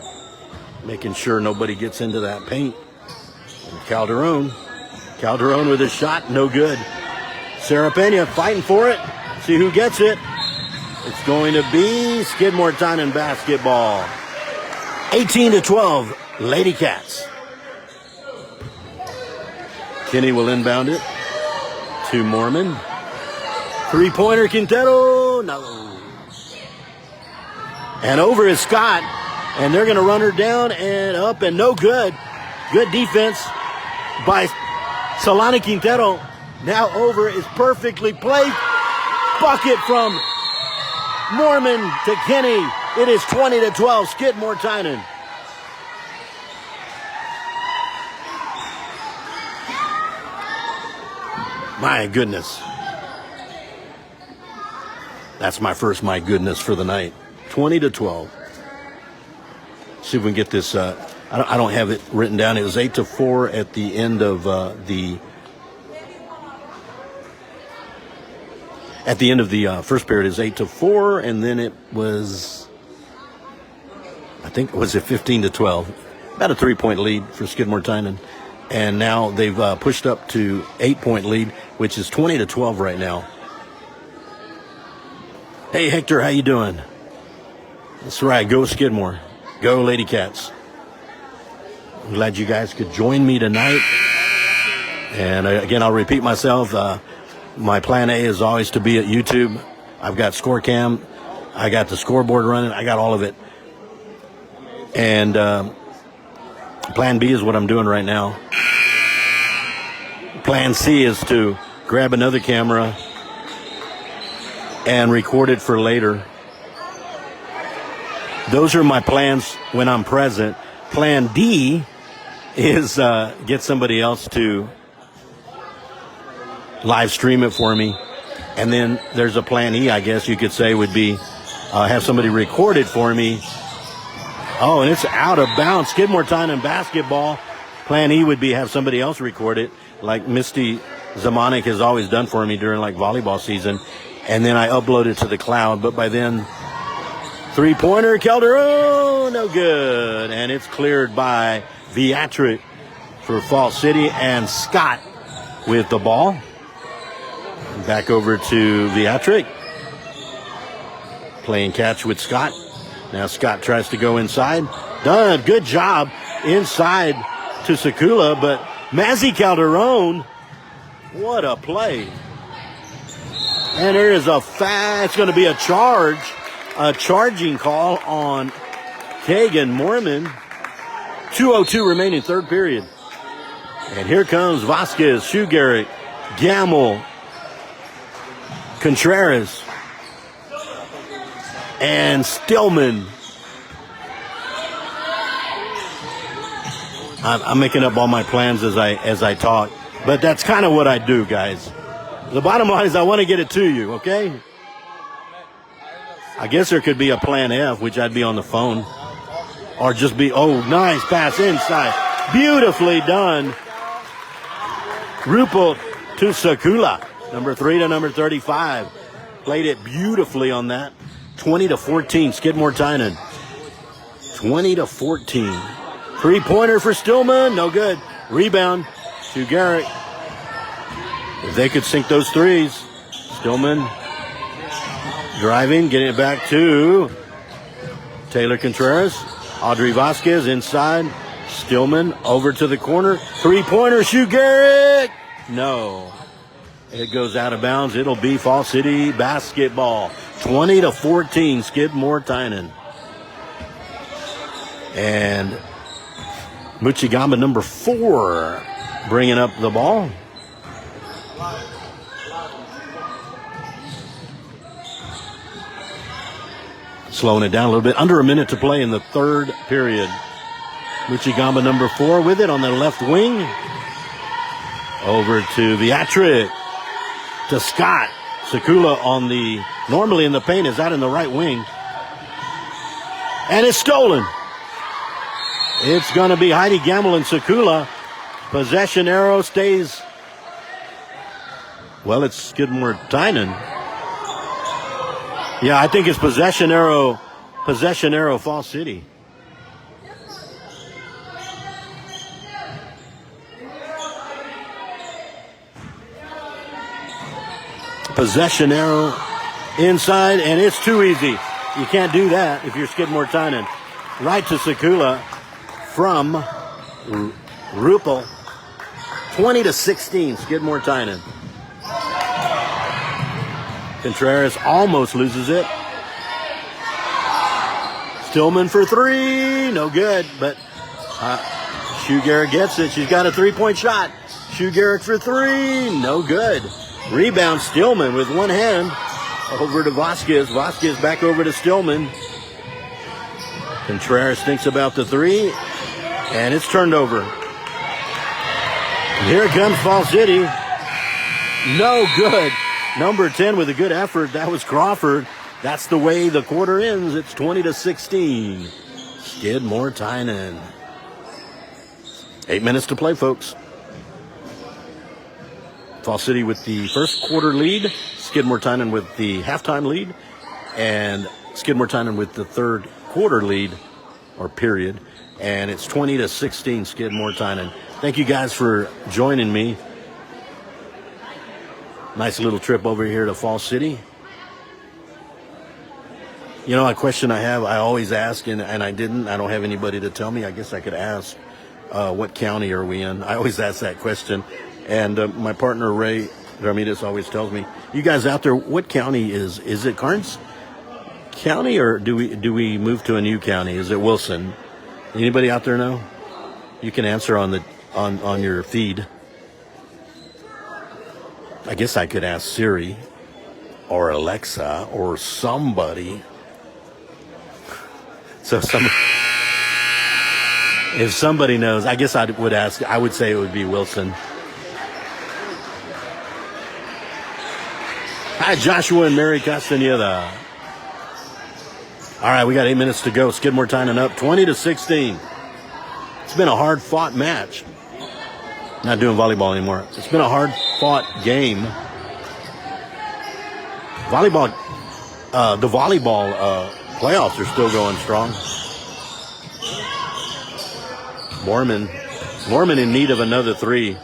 making sure nobody gets into that paint. And Calderon with a shot, no good. Sarah Pena fighting for it. See who gets it. It's going to be Skidmore-Tynan basketball. 18 to 12, Lady Cats. Kenny will inbound it to Mormon. Three-pointer, Quintero. No. And over is Scott. And they're going to run her down and up and no good. Good defense by Solana Quintero. Now over is perfectly placed. Bucket from Mormon to Kenny. It is 20 to 12. Skidmore-Tynan. My goodness. That's my first my goodness for the night. 20 to 12. See if we can get this. I don't have it written down. It was 8 to 4 at the end of the first period. Is 8 to 4, and then it was, I think, was it 15 to 12? About a 3-point lead for Skidmore-Tynan. And now they've pushed up to 8-point lead, which is 20 to 12 right now. Hey, Hector, how you doing? That's right. Go Skidmore. Go Lady Cats. I'm glad you guys could join me tonight. And again, I'll repeat myself. My plan A is always to be at YouTube. I've got ScoreCam. I got the scoreboard running. I got all of it. And plan B is what I'm doing right now. Plan C is to grab another camera and record it for later. Those are my plans when I'm present. Plan D is get somebody else to live stream it for me. And then there's a plan E, I guess you could say, would be have somebody record it for me. Oh, and it's out of bounds. Skidmore-Tynan basketball. Plan E would be have somebody else record it, like Misty Zamanek has always done for me during like volleyball season. And then I upload it to the cloud. But by then, three-pointer, Calderon, no good. And it's cleared by Viatric for Fall City, and Scott with the ball. Back over to Viatric. Playing catch with Scott. Now Scott tries to go inside. Done. Good job inside to Sakula, but Mazzy Calderon, what a play. And there is it's going to be a charging call on Kagan Mormon. 2:02 remaining, third period. And here comes Vasquez, Shoegarrick, Gamble, Contreras, and Stillman. I'm making up all my plans as I talk, but that's kind of what I do, guys. The bottom line is I want to get it to you, okay? I guess there could be a plan F, which I'd be on the phone, or just be, nice pass inside. Beautifully done. Rupel to Sakula, number 3 to number 35. Played it beautifully on that. 20-14, Skidmore-Tynan. 20-14. Three-pointer for Stillman, no good. Rebound to Garrett. If they could sink those threes. Stillman driving, getting it back to Taylor Contreras. Audrey Vasquez inside. Stillman over to the corner. Three-pointer, Shoegarrick. No. It goes out of bounds. It'll be Fall City basketball. 20-14, Skidmore-Tynan. And Muchigamba, number 4, bringing up the ball. Slowing it down a little bit. Under a minute to play in the third period. Muchigamba, number 4, with it on the left wing. Over to Viatric. To Scott. Sakula normally in the paint, is out in the right wing. And it's stolen. It's going to be Heidi Gamble and Sakula. Possession arrow stays. Well, it's Skidmore-Tynan. Yeah, I think it's possession arrow, Fall City. Possession arrow inside, and it's too easy. You can't do that if you're Skidmore-Tynan. Right to Sakula from Rupel. 20-16, Skidmore-Tynan. Contreras almost loses it. Stillman for 3, no good, but Shoegarrick gets it. She's got a 3-point shot. Shoegarrick for 3, no good. Rebound, Stillman with one hand over to Vasquez. Vasquez back over to Stillman. Contreras thinks about the 3, and it's turned over. And here comes Fall City. No good. Number 10 with a good effort. That was Crawford. That's the way the quarter ends. It's 20-16. Skidmore-Tynan. 8 minutes to play, folks. Fall City with the first quarter lead, Skidmore-Tynan with the halftime lead, and Skidmore-Tynan with the third quarter lead, or period. And it's 20-16, Skidmore-Tynan. Thank you guys for joining me. Nice little trip over here to Fall City. You know, a question I always ask, and I didn't. I don't have anybody to tell me. I guess I could ask, what county are we in? I always ask that question. And my partner, Ray Ramirez, always tells me, you guys out there, what county is it Karnes County, or do we move to a new county? Is it Wilson? Anybody out there know? You can answer on your feed. I guess I could ask Siri or Alexa or somebody. So if somebody knows, I guess I would say it would be Wilson. Hi, Joshua and Mary Castaneda. All right, we got 8 minutes to go. Skidmore-Tynan up 20-16. It's been a hard-fought match. Not doing volleyball anymore. It's been a hard-fought game. Volleyball, the volleyball playoffs are still going strong. Mormon in need of another 3.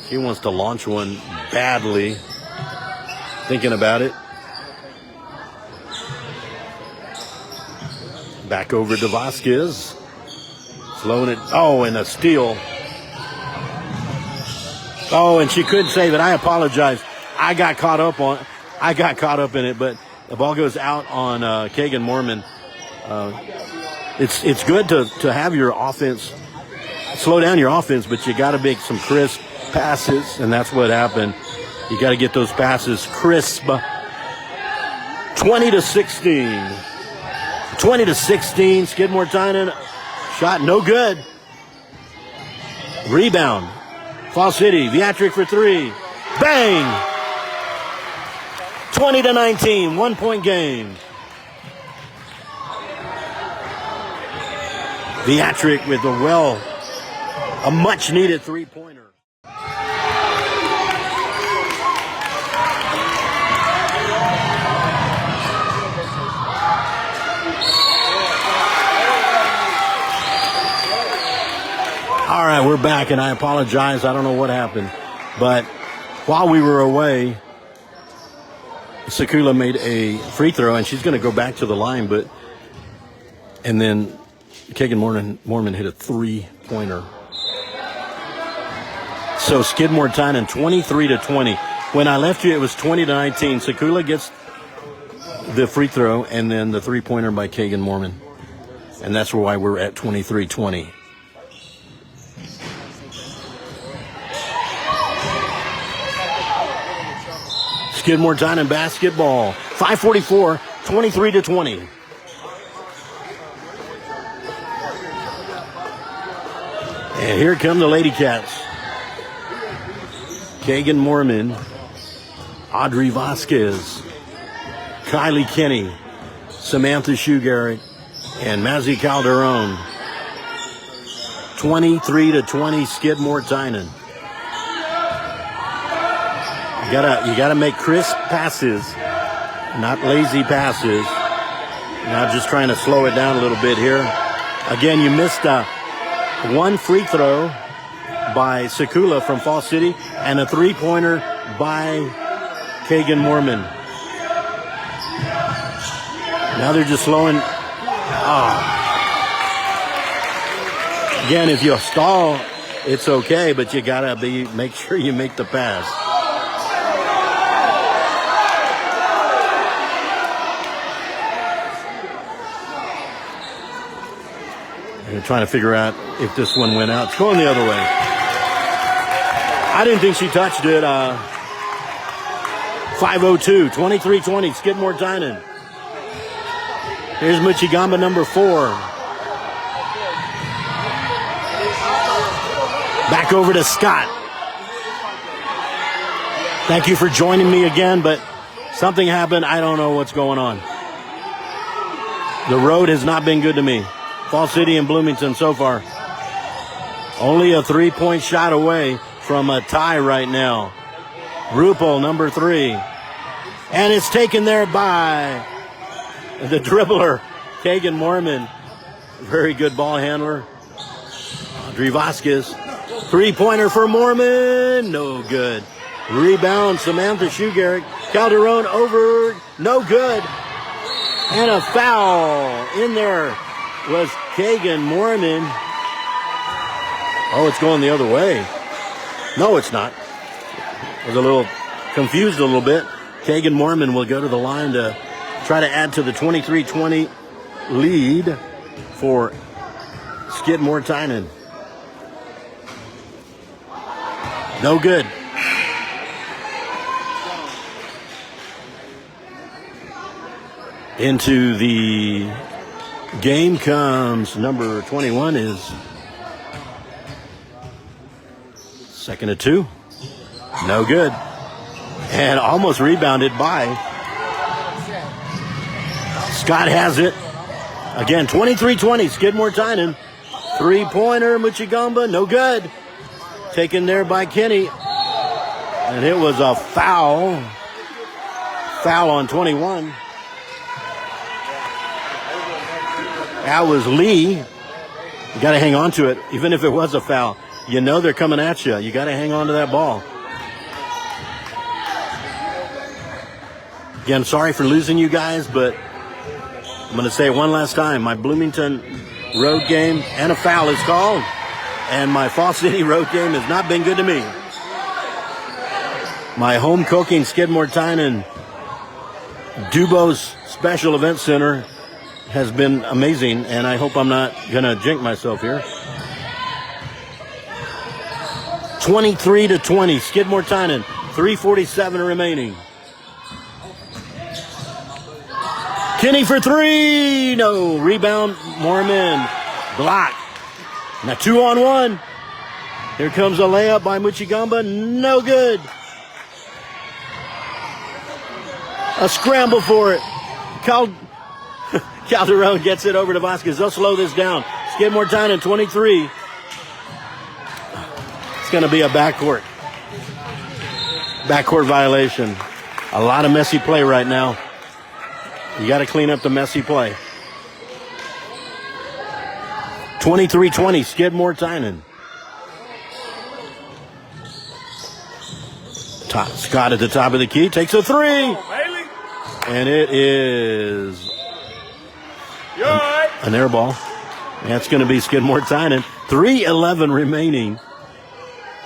She wants to launch one badly. Thinking about it. Back over to Vasquez. Slowing it. Oh, and a steal. Oh, and she couldn't save it. I apologize. I got caught up in it, but the ball goes out on Kagan Mormon. It's good to have your offense, slow down your offense, but you got to make some crisp passes, and that's what happened. You got to get those passes crisp. 20-16. 20-16. Skidmore-Tynan shot no good. Rebound. Fall City. Viatric for 3. Bang! 20-19. 1-point game. Viatric with a much-needed 3-pointer. All right, we're back, and I apologize. I don't know what happened. But while we were away, Sakula made a free throw, and she's going to go back to the line. And then Kagan Mormon hit a 3-pointer. So Skidmore-Tynan 23-20. When I left you, it was 20-19. Sakula gets the free throw, and then the 3-pointer by Kagan Mormon. And that's why we're at 23-20. Skidmore-Tynan basketball. 5:44, 23-20. And here come the Lady Cats. Kagan Mormon, Audrey Vasquez, Kylie Kenny, Samantha Shugaric, and Mazzy Calderon. 23-20 Skidmore-Tynan. You gotta make crisp passes, not lazy passes. Not just trying to slow it down a little bit here. Again, you missed one free throw by Sakula from Fall City and a 3-pointer by Kagan Mormon. Now they're just slowing. Again, if you stall, it's okay, but you gotta make sure you make the pass. They're trying to figure out if this one went out. It's going the other way. I didn't think she touched it. 5:02, 23-20, Skidmore-Tynan. Here's Muchigamba number 4. Back over to Scott. Thank you for joining me again, but something happened. I don't know what's going on. The road has not been good to me. Fall City and Bloomington so far. Only a 3-point shot away from a tie right now. Rupel, number 3. And it's taken there by the dribbler, Kagan Mormon. Very good ball handler. Audrey Vasquez. 3-pointer for Mormon. No good. Rebound, Samantha Shugaric. Calderon over. No good. And a foul in there was Kagan Mormon. Oh, it's going the other way. No, it's not. I was a little confused a little bit. Kagan Mormon will go to the line to try to add to the 23-20 lead for Skidmore-Tynan. No good. Into the game comes number 21 is second of 2. No good. And almost rebounded by. Scott has it. Again, 23-20, Skidmore-Tynan. Three-pointer, Muchigamba, no good. Taken there by Kenny. And it was a foul. Foul on 21. That was Lee. You got to hang on to it, even if it was a foul. You know they're coming at you. You got to hang on to that ball. Again, sorry for losing you guys, but I'm going to say it one last time. My Bloomington road game and a foul is called, and my Fall City road game has not been good to me. My home cooking Skidmore-Tynan Dubose Special Event Center has been amazing, and I hope I'm not going to jinx myself here. 23-20, Skidmore-Tynan, 3:47 remaining. Kenny for three, no, rebound, Mormon, block. Now 2-on-1. Here comes a layup by Muchigamba, no good. A scramble for it. Calderon gets it over to Vasquez. They'll slow this down. Skidmore-Tynan, 23. It's going to be a backcourt violation. A lot of messy play right now. You got to clean up the messy play. 23-20, Skidmore-Tynan. Scott at the top of the key, takes a three. And it is an air ball. That's going to be Skidmore-Tynan. 3:11 remaining.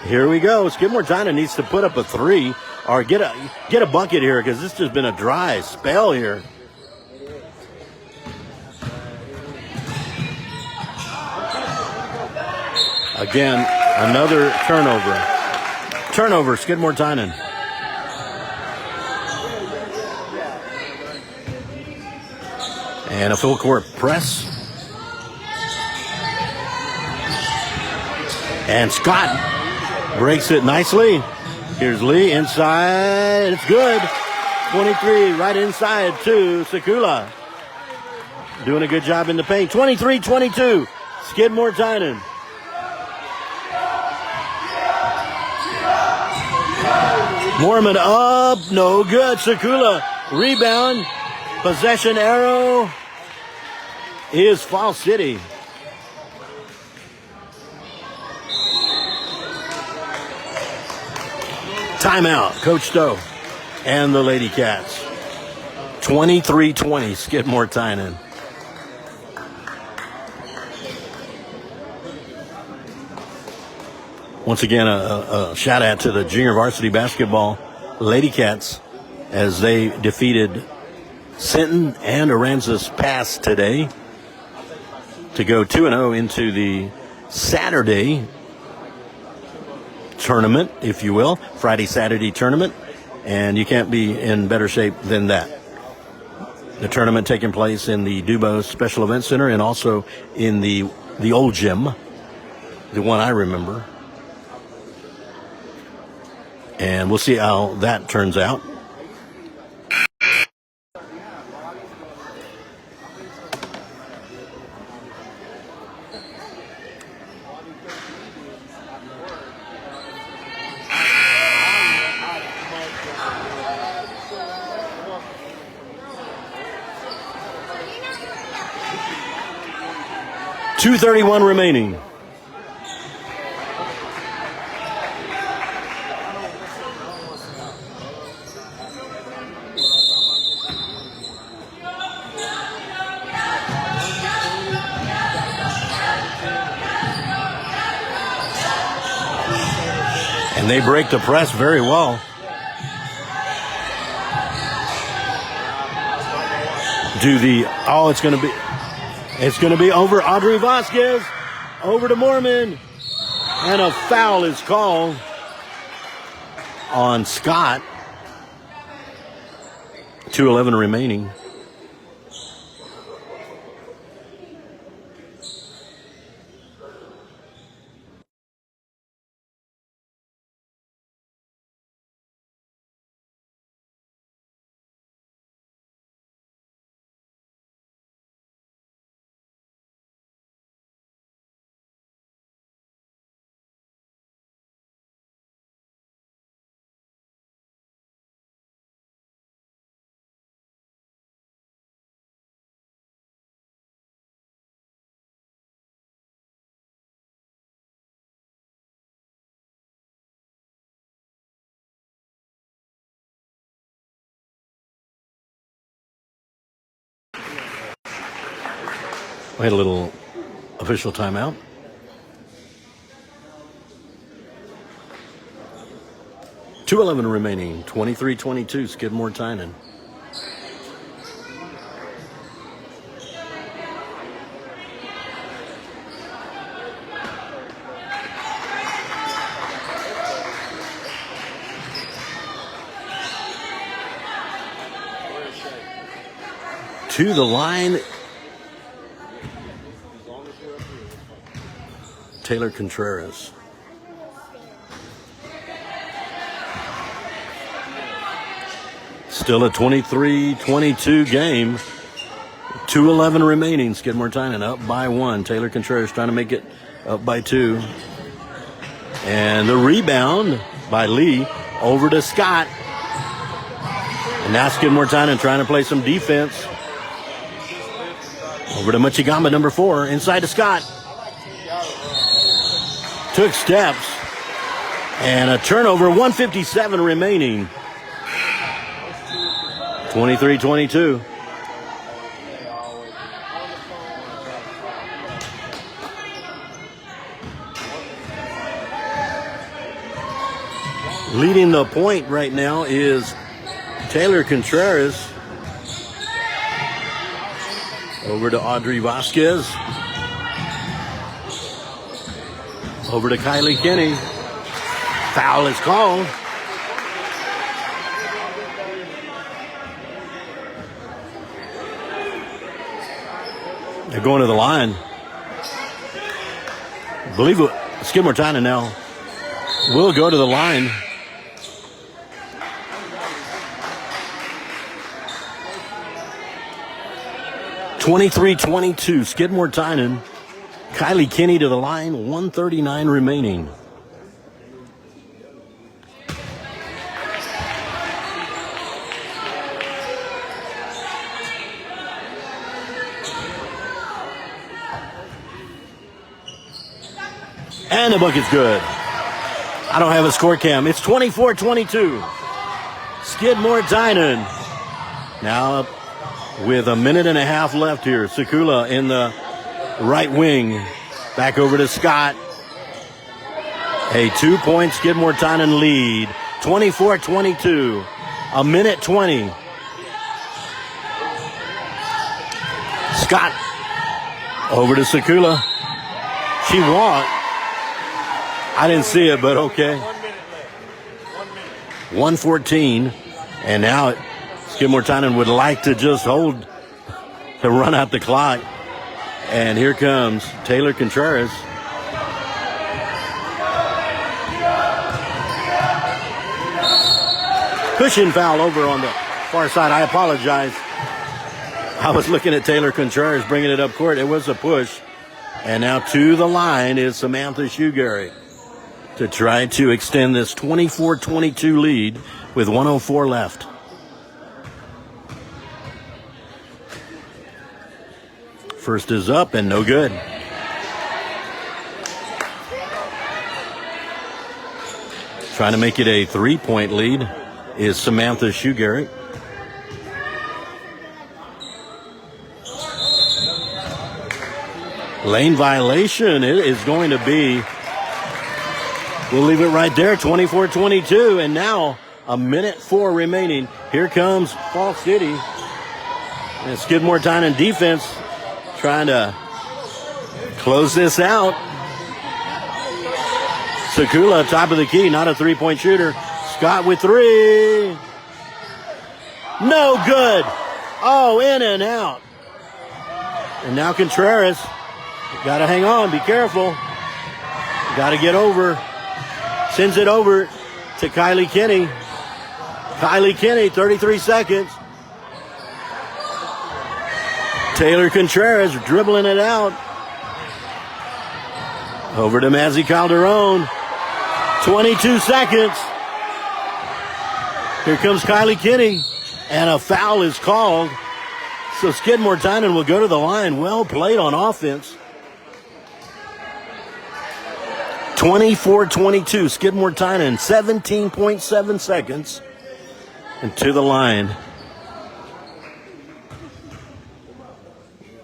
Here we go. Skidmore-Tynan needs to put up a three or get a bucket here, because this has been a dry spell here. Again, another turnover. Turnover, Skidmore-Tynan. And a full court press. And Scott breaks it nicely. Here's Lee inside. It's good. 23 right inside to Sekula. Doing a good job in the paint. 23-22. Skidmore-Tynan. Mormon up. No good. Sekula. Rebound. Possession arrow is Fall City. Timeout, Coach Stowe and the Lady Cats. 23-20, Skidmore-Tynan. Once again, a shout out to the junior varsity basketball Lady Cats as they defeated Sinton and Aransas Pass today to go 2-0 into the Saturday tournament, if you will, Friday-Saturday tournament, and you can't be in better shape than that. The tournament taking place in the Dubose Special Event Center and also in the old gym, the one I remember. And we'll see how that turns out. .231 remaining. And they break the press very well. It's going to be over Audrey Vasquez, over to Mormon, and a foul is called on Scott. 2:11 remaining. We had a little official timeout. .211 remaining, 23-22, Skidmore-Tynan. To the line, Taylor Contreras. Still a 23-22 game. 2:11 remaining. Skidmore-Tynan up by 1. Taylor Contreras trying to make it up by 2. And the rebound by Lee over to Scott. And now Skidmore-Tynan trying to play some defense. Over to Machigamba, number 4. Inside to Scott. Took steps. And a turnover. 1:57 remaining. 23-22. Leading the point right now is Taylor Contreras. Over to Audrey Vasquez. Over to Kylie Kinney. Foul is called. They're going to the line. I believe Skidmore-Tynan now will go to the line. (23-22) Skidmore-Tynan. Kylie Kinney to the line. 1:39 remaining. And the bucket's good. I don't have a score cam. It's 24-22. Skidmore-Tynan. Now with a minute and a half left here. Sakula in the right wing. Back over to Scott. A 2-point Skidmore-Tynan lead. 24-22. A minute 20. Scott over to Sakula. She walked. I didn't see it, but okay. 1:14. And now Skidmore-Tynan would like to just hold to run out the clock. And here comes Taylor Contreras. Pushing foul over on the far side. I apologize. I was looking at Taylor Contreras bringing it up court. It was a push. And now to the line is Samantha Shoegary to try to extend this 24-22 lead with 1:04 left. First is up and no good. Trying to make it a 3-point lead is Samantha Shoegary. Lane violation. It is going to be, we'll leave it right there, 24-22. And now a minute 4 remaining. Here comes Fall City. And Skidmore-Tynan defense trying to close this out. Sakula, top of the key, not a 3-point shooter. Scott with 3. No good. Oh, in and out. And now Contreras. Got to hang on. Be careful. Got to get over. Sends it over to Kylie Kinney. Kylie Kinney, 33 seconds. Taylor Contreras dribbling it out. Over to Mazzy Calderon. 22 seconds. Here comes Kylie Kinney. And a foul is called. So Skidmore-Tynan will go to the line. Well played on offense. 24-22. Skidmore-Tynan. 17.7 seconds. And to the line.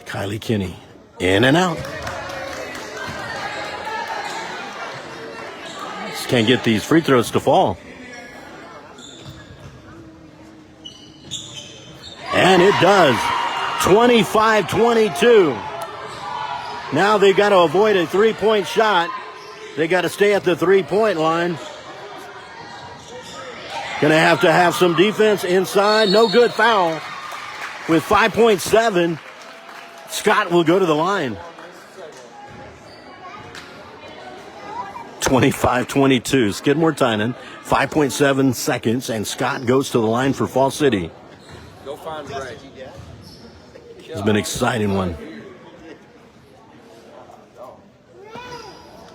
Kylie Kinney. In and out. Just can't get these free throws to fall. And it does. 25-22. Now they've got to avoid a three-point shot. They got to stay at the three-point line. Going to have some defense inside. No good foul. With 5.7, Scott will go to the line. 25-22. Skidmore-Tynan, 5.7 seconds, and Scott goes to the line for Fall City. Go find Ray. It's been an exciting one.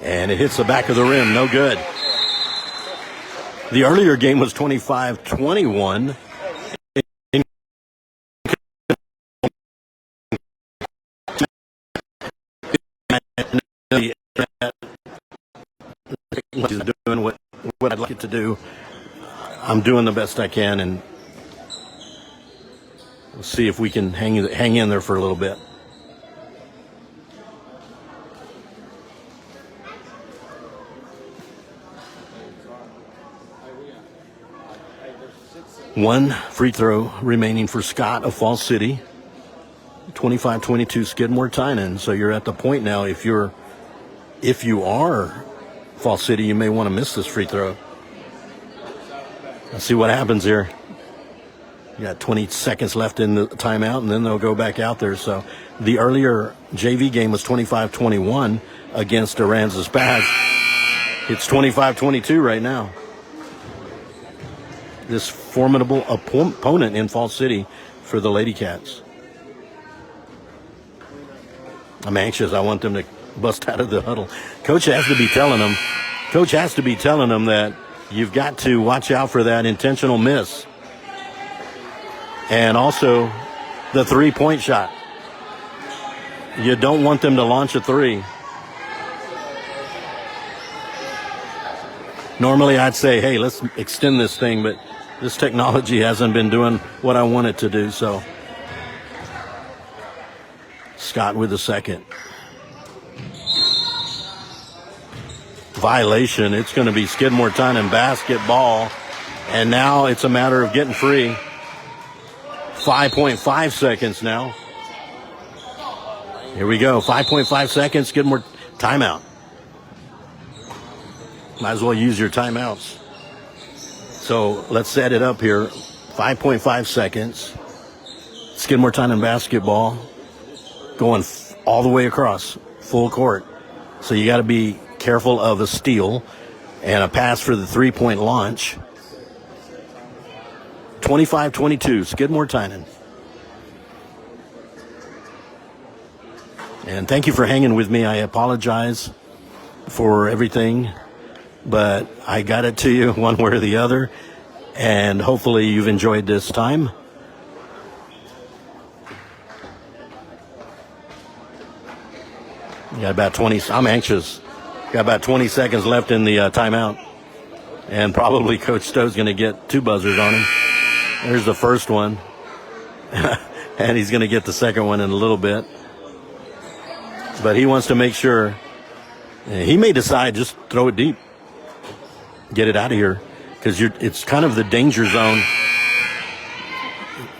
And it hits the back of the rim. No good. The earlier game was 25-21. Doing what I'd like it to do. I'm doing the best I can, and we'll see if we can hang in there for a little bit. One free throw remaining for Scott of Fall City. 25-22 Skidmore-Tynan. So you're at the point now, if you are Fall City, you may want to miss this free throw. Let's see what happens here. You got 20 seconds left in the timeout, and then they'll go back out there. So the earlier JV game was 25-21 against Aransas Pass. It's 25-22 right now. This formidable opponent in Fall City for the Lady Cats. I'm anxious. I want them to bust out of the huddle. Coach has to be telling them that you've got to watch out for that intentional miss. And also the three-point shot. You don't want them to launch a three. Normally I'd say, hey, let's extend this thing, but this technology hasn't been doing what I want it to do, so. Scott with the second. Violation. It's going to be Skidmore-Tynan basketball. And now it's a matter of getting free. 5.5 seconds now. Here we go. 5.5 seconds. Skidmore timeout. Might as well use your timeouts. So let's set it up here. 5.5 seconds. Skidmore-Tynan basketball going all the way across full court. So you got to be careful of a steal and a pass for the three-point launch. 25-22, Skidmore-Tynan. And thank you for hanging with me. I apologize for everything, but I got it to you one way or the other, and hopefully you've enjoyed this time. Got about 20. I'm anxious. Got about 20 seconds left in the timeout, and probably Coach Stowe's going to get two buzzers on him. There's the first one, and he's going to get the second one in a little bit. But he wants to make sure. He may decide just throw it deep, get it out of here, because it's kind of the danger zone.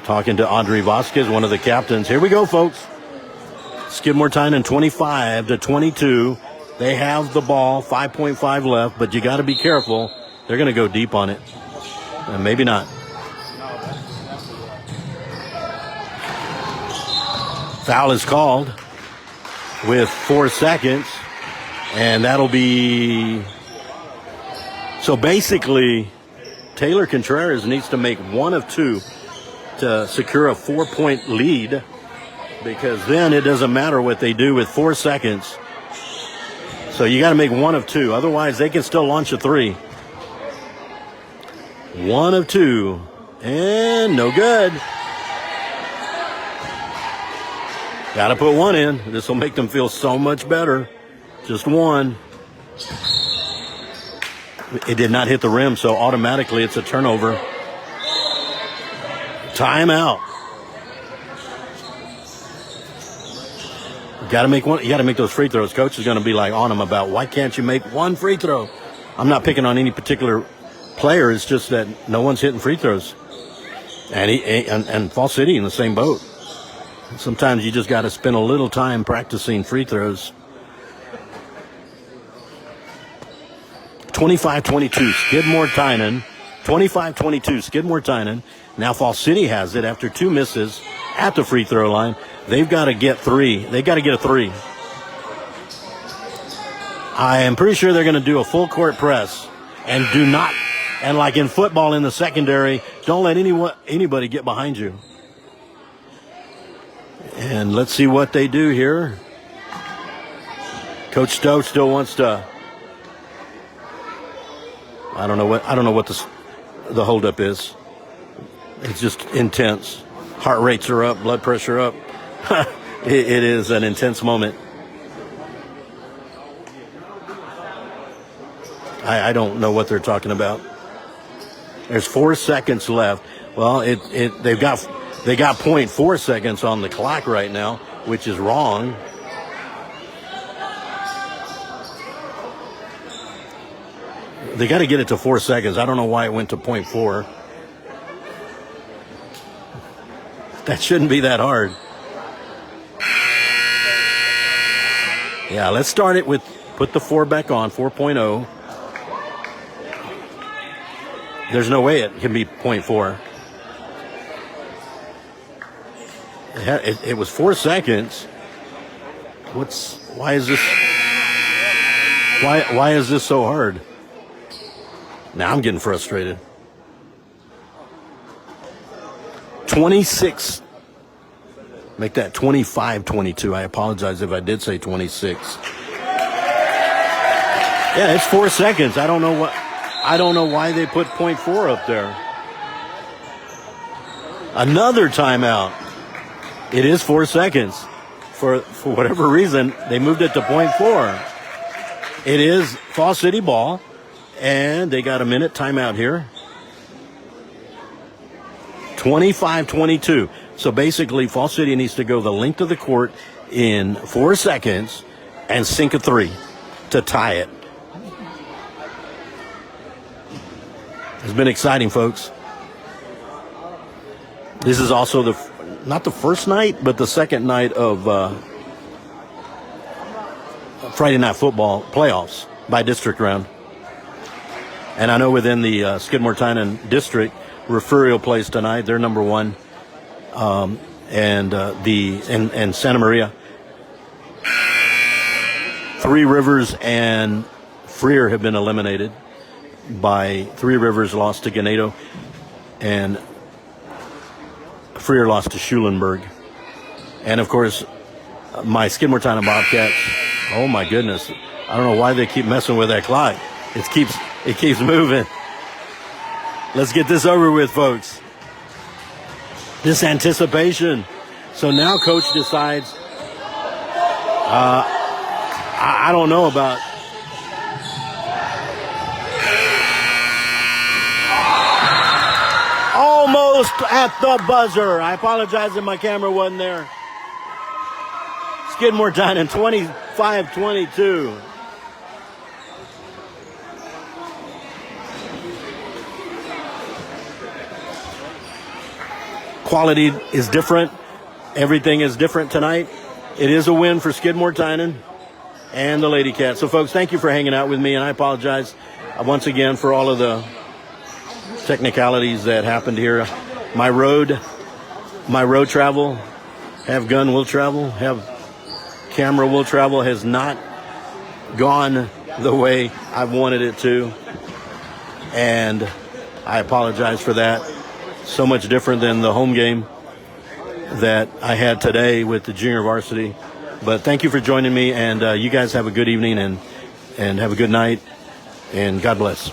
Talking to Audrey Vasquez, one of the captains. Here we go, folks. Skidmore-Tynan 25-22. They have the ball, 5.5 left, but you got to be careful. They're going to go deep on it. Maybe not. Foul is called with 4 seconds, and that'll be... So basically, Taylor Contreras needs to make one of two to secure a 4-point lead, because then it doesn't matter what they do with 4 seconds. So you got to make one of two. Otherwise, they can still launch a three. One of two. And no good. Got to put one in. This will make them feel so much better. Just one. It did not hit the rim, so automatically it's a turnover. Timeout. Got to make one. You got to make those free throws. Coach is going to be like on him about why can't you make one free throw? I'm not picking on any particular player. It's just that no one's hitting free throws, and Fall City in the same boat. Sometimes you just got to spend a little time practicing free throws. 25-22, Skidmore-Tynan. 25-22, Skidmore-Tynan. Now Fall City has it after 2 misses at the free throw line. They've got to get 3. They've got to get a 3. I am pretty sure they're going to do a full court press and do not, and like in football in the secondary, don't let anybody get behind you. And let's see what they do here. Coach Stowe still wants to. I don't know what the holdup is. It's just intense. Heart rates are up, blood pressure up. It is an intense moment. I don't know what they're talking about. There's 4 seconds left. Well, they got 0.4 seconds on the clock right now, which is wrong. They got to get it to 4 seconds. I don't know why it went to 0.4. That shouldn't be that hard. Yeah, let's start it with, put the 4 back on, 4.0. There's no way it can be 0.4. It was 4 seconds. Why is this so hard? Now I'm getting frustrated. 26. Make that 25-22. I apologize if I did say 26. Yeah, it's 4 seconds. I don't know why they put 0.4 up there. Another timeout. It is 4 seconds. For whatever reason, they moved it to 0.4. It is Fall City ball, and they got a minute timeout here. 25-22. So basically, Fall City needs to go the length of the court in 4 seconds and sink a 3 to tie it. It's been exciting, folks. This is also not the first night, but the second night of Friday Night Football playoffs by district round. And I know within the Skidmore-Tynan district, Refugio plays tonight. They're number 1. And Santa Maria. Three Rivers and Freer have been eliminated. By Three Rivers lost to Ganado, and Freer lost to Schulenburg. And of course, my Skidmore-Tynan Bobcats. Oh my goodness! I don't know why they keep messing with that clock. It keeps moving. Let's get this over with, folks. This anticipation. So now coach decides. I don't know about. Almost at the buzzer. I apologize if my camera wasn't there. Skidmore-Tynan 25-22. Quality is different. Everything is different tonight. It is a win for Skidmore-Tynan and the Lady Cats. So, folks, thank you for hanging out with me, and I apologize once again for all of the technicalities that happened here. My road travel, have gun will travel, have camera will travel, has not gone the way I wanted it to, and I apologize for that. So much different than the home game that I had today with the junior varsity. But thank you for joining me, and you guys have a good evening and have a good night, and God bless.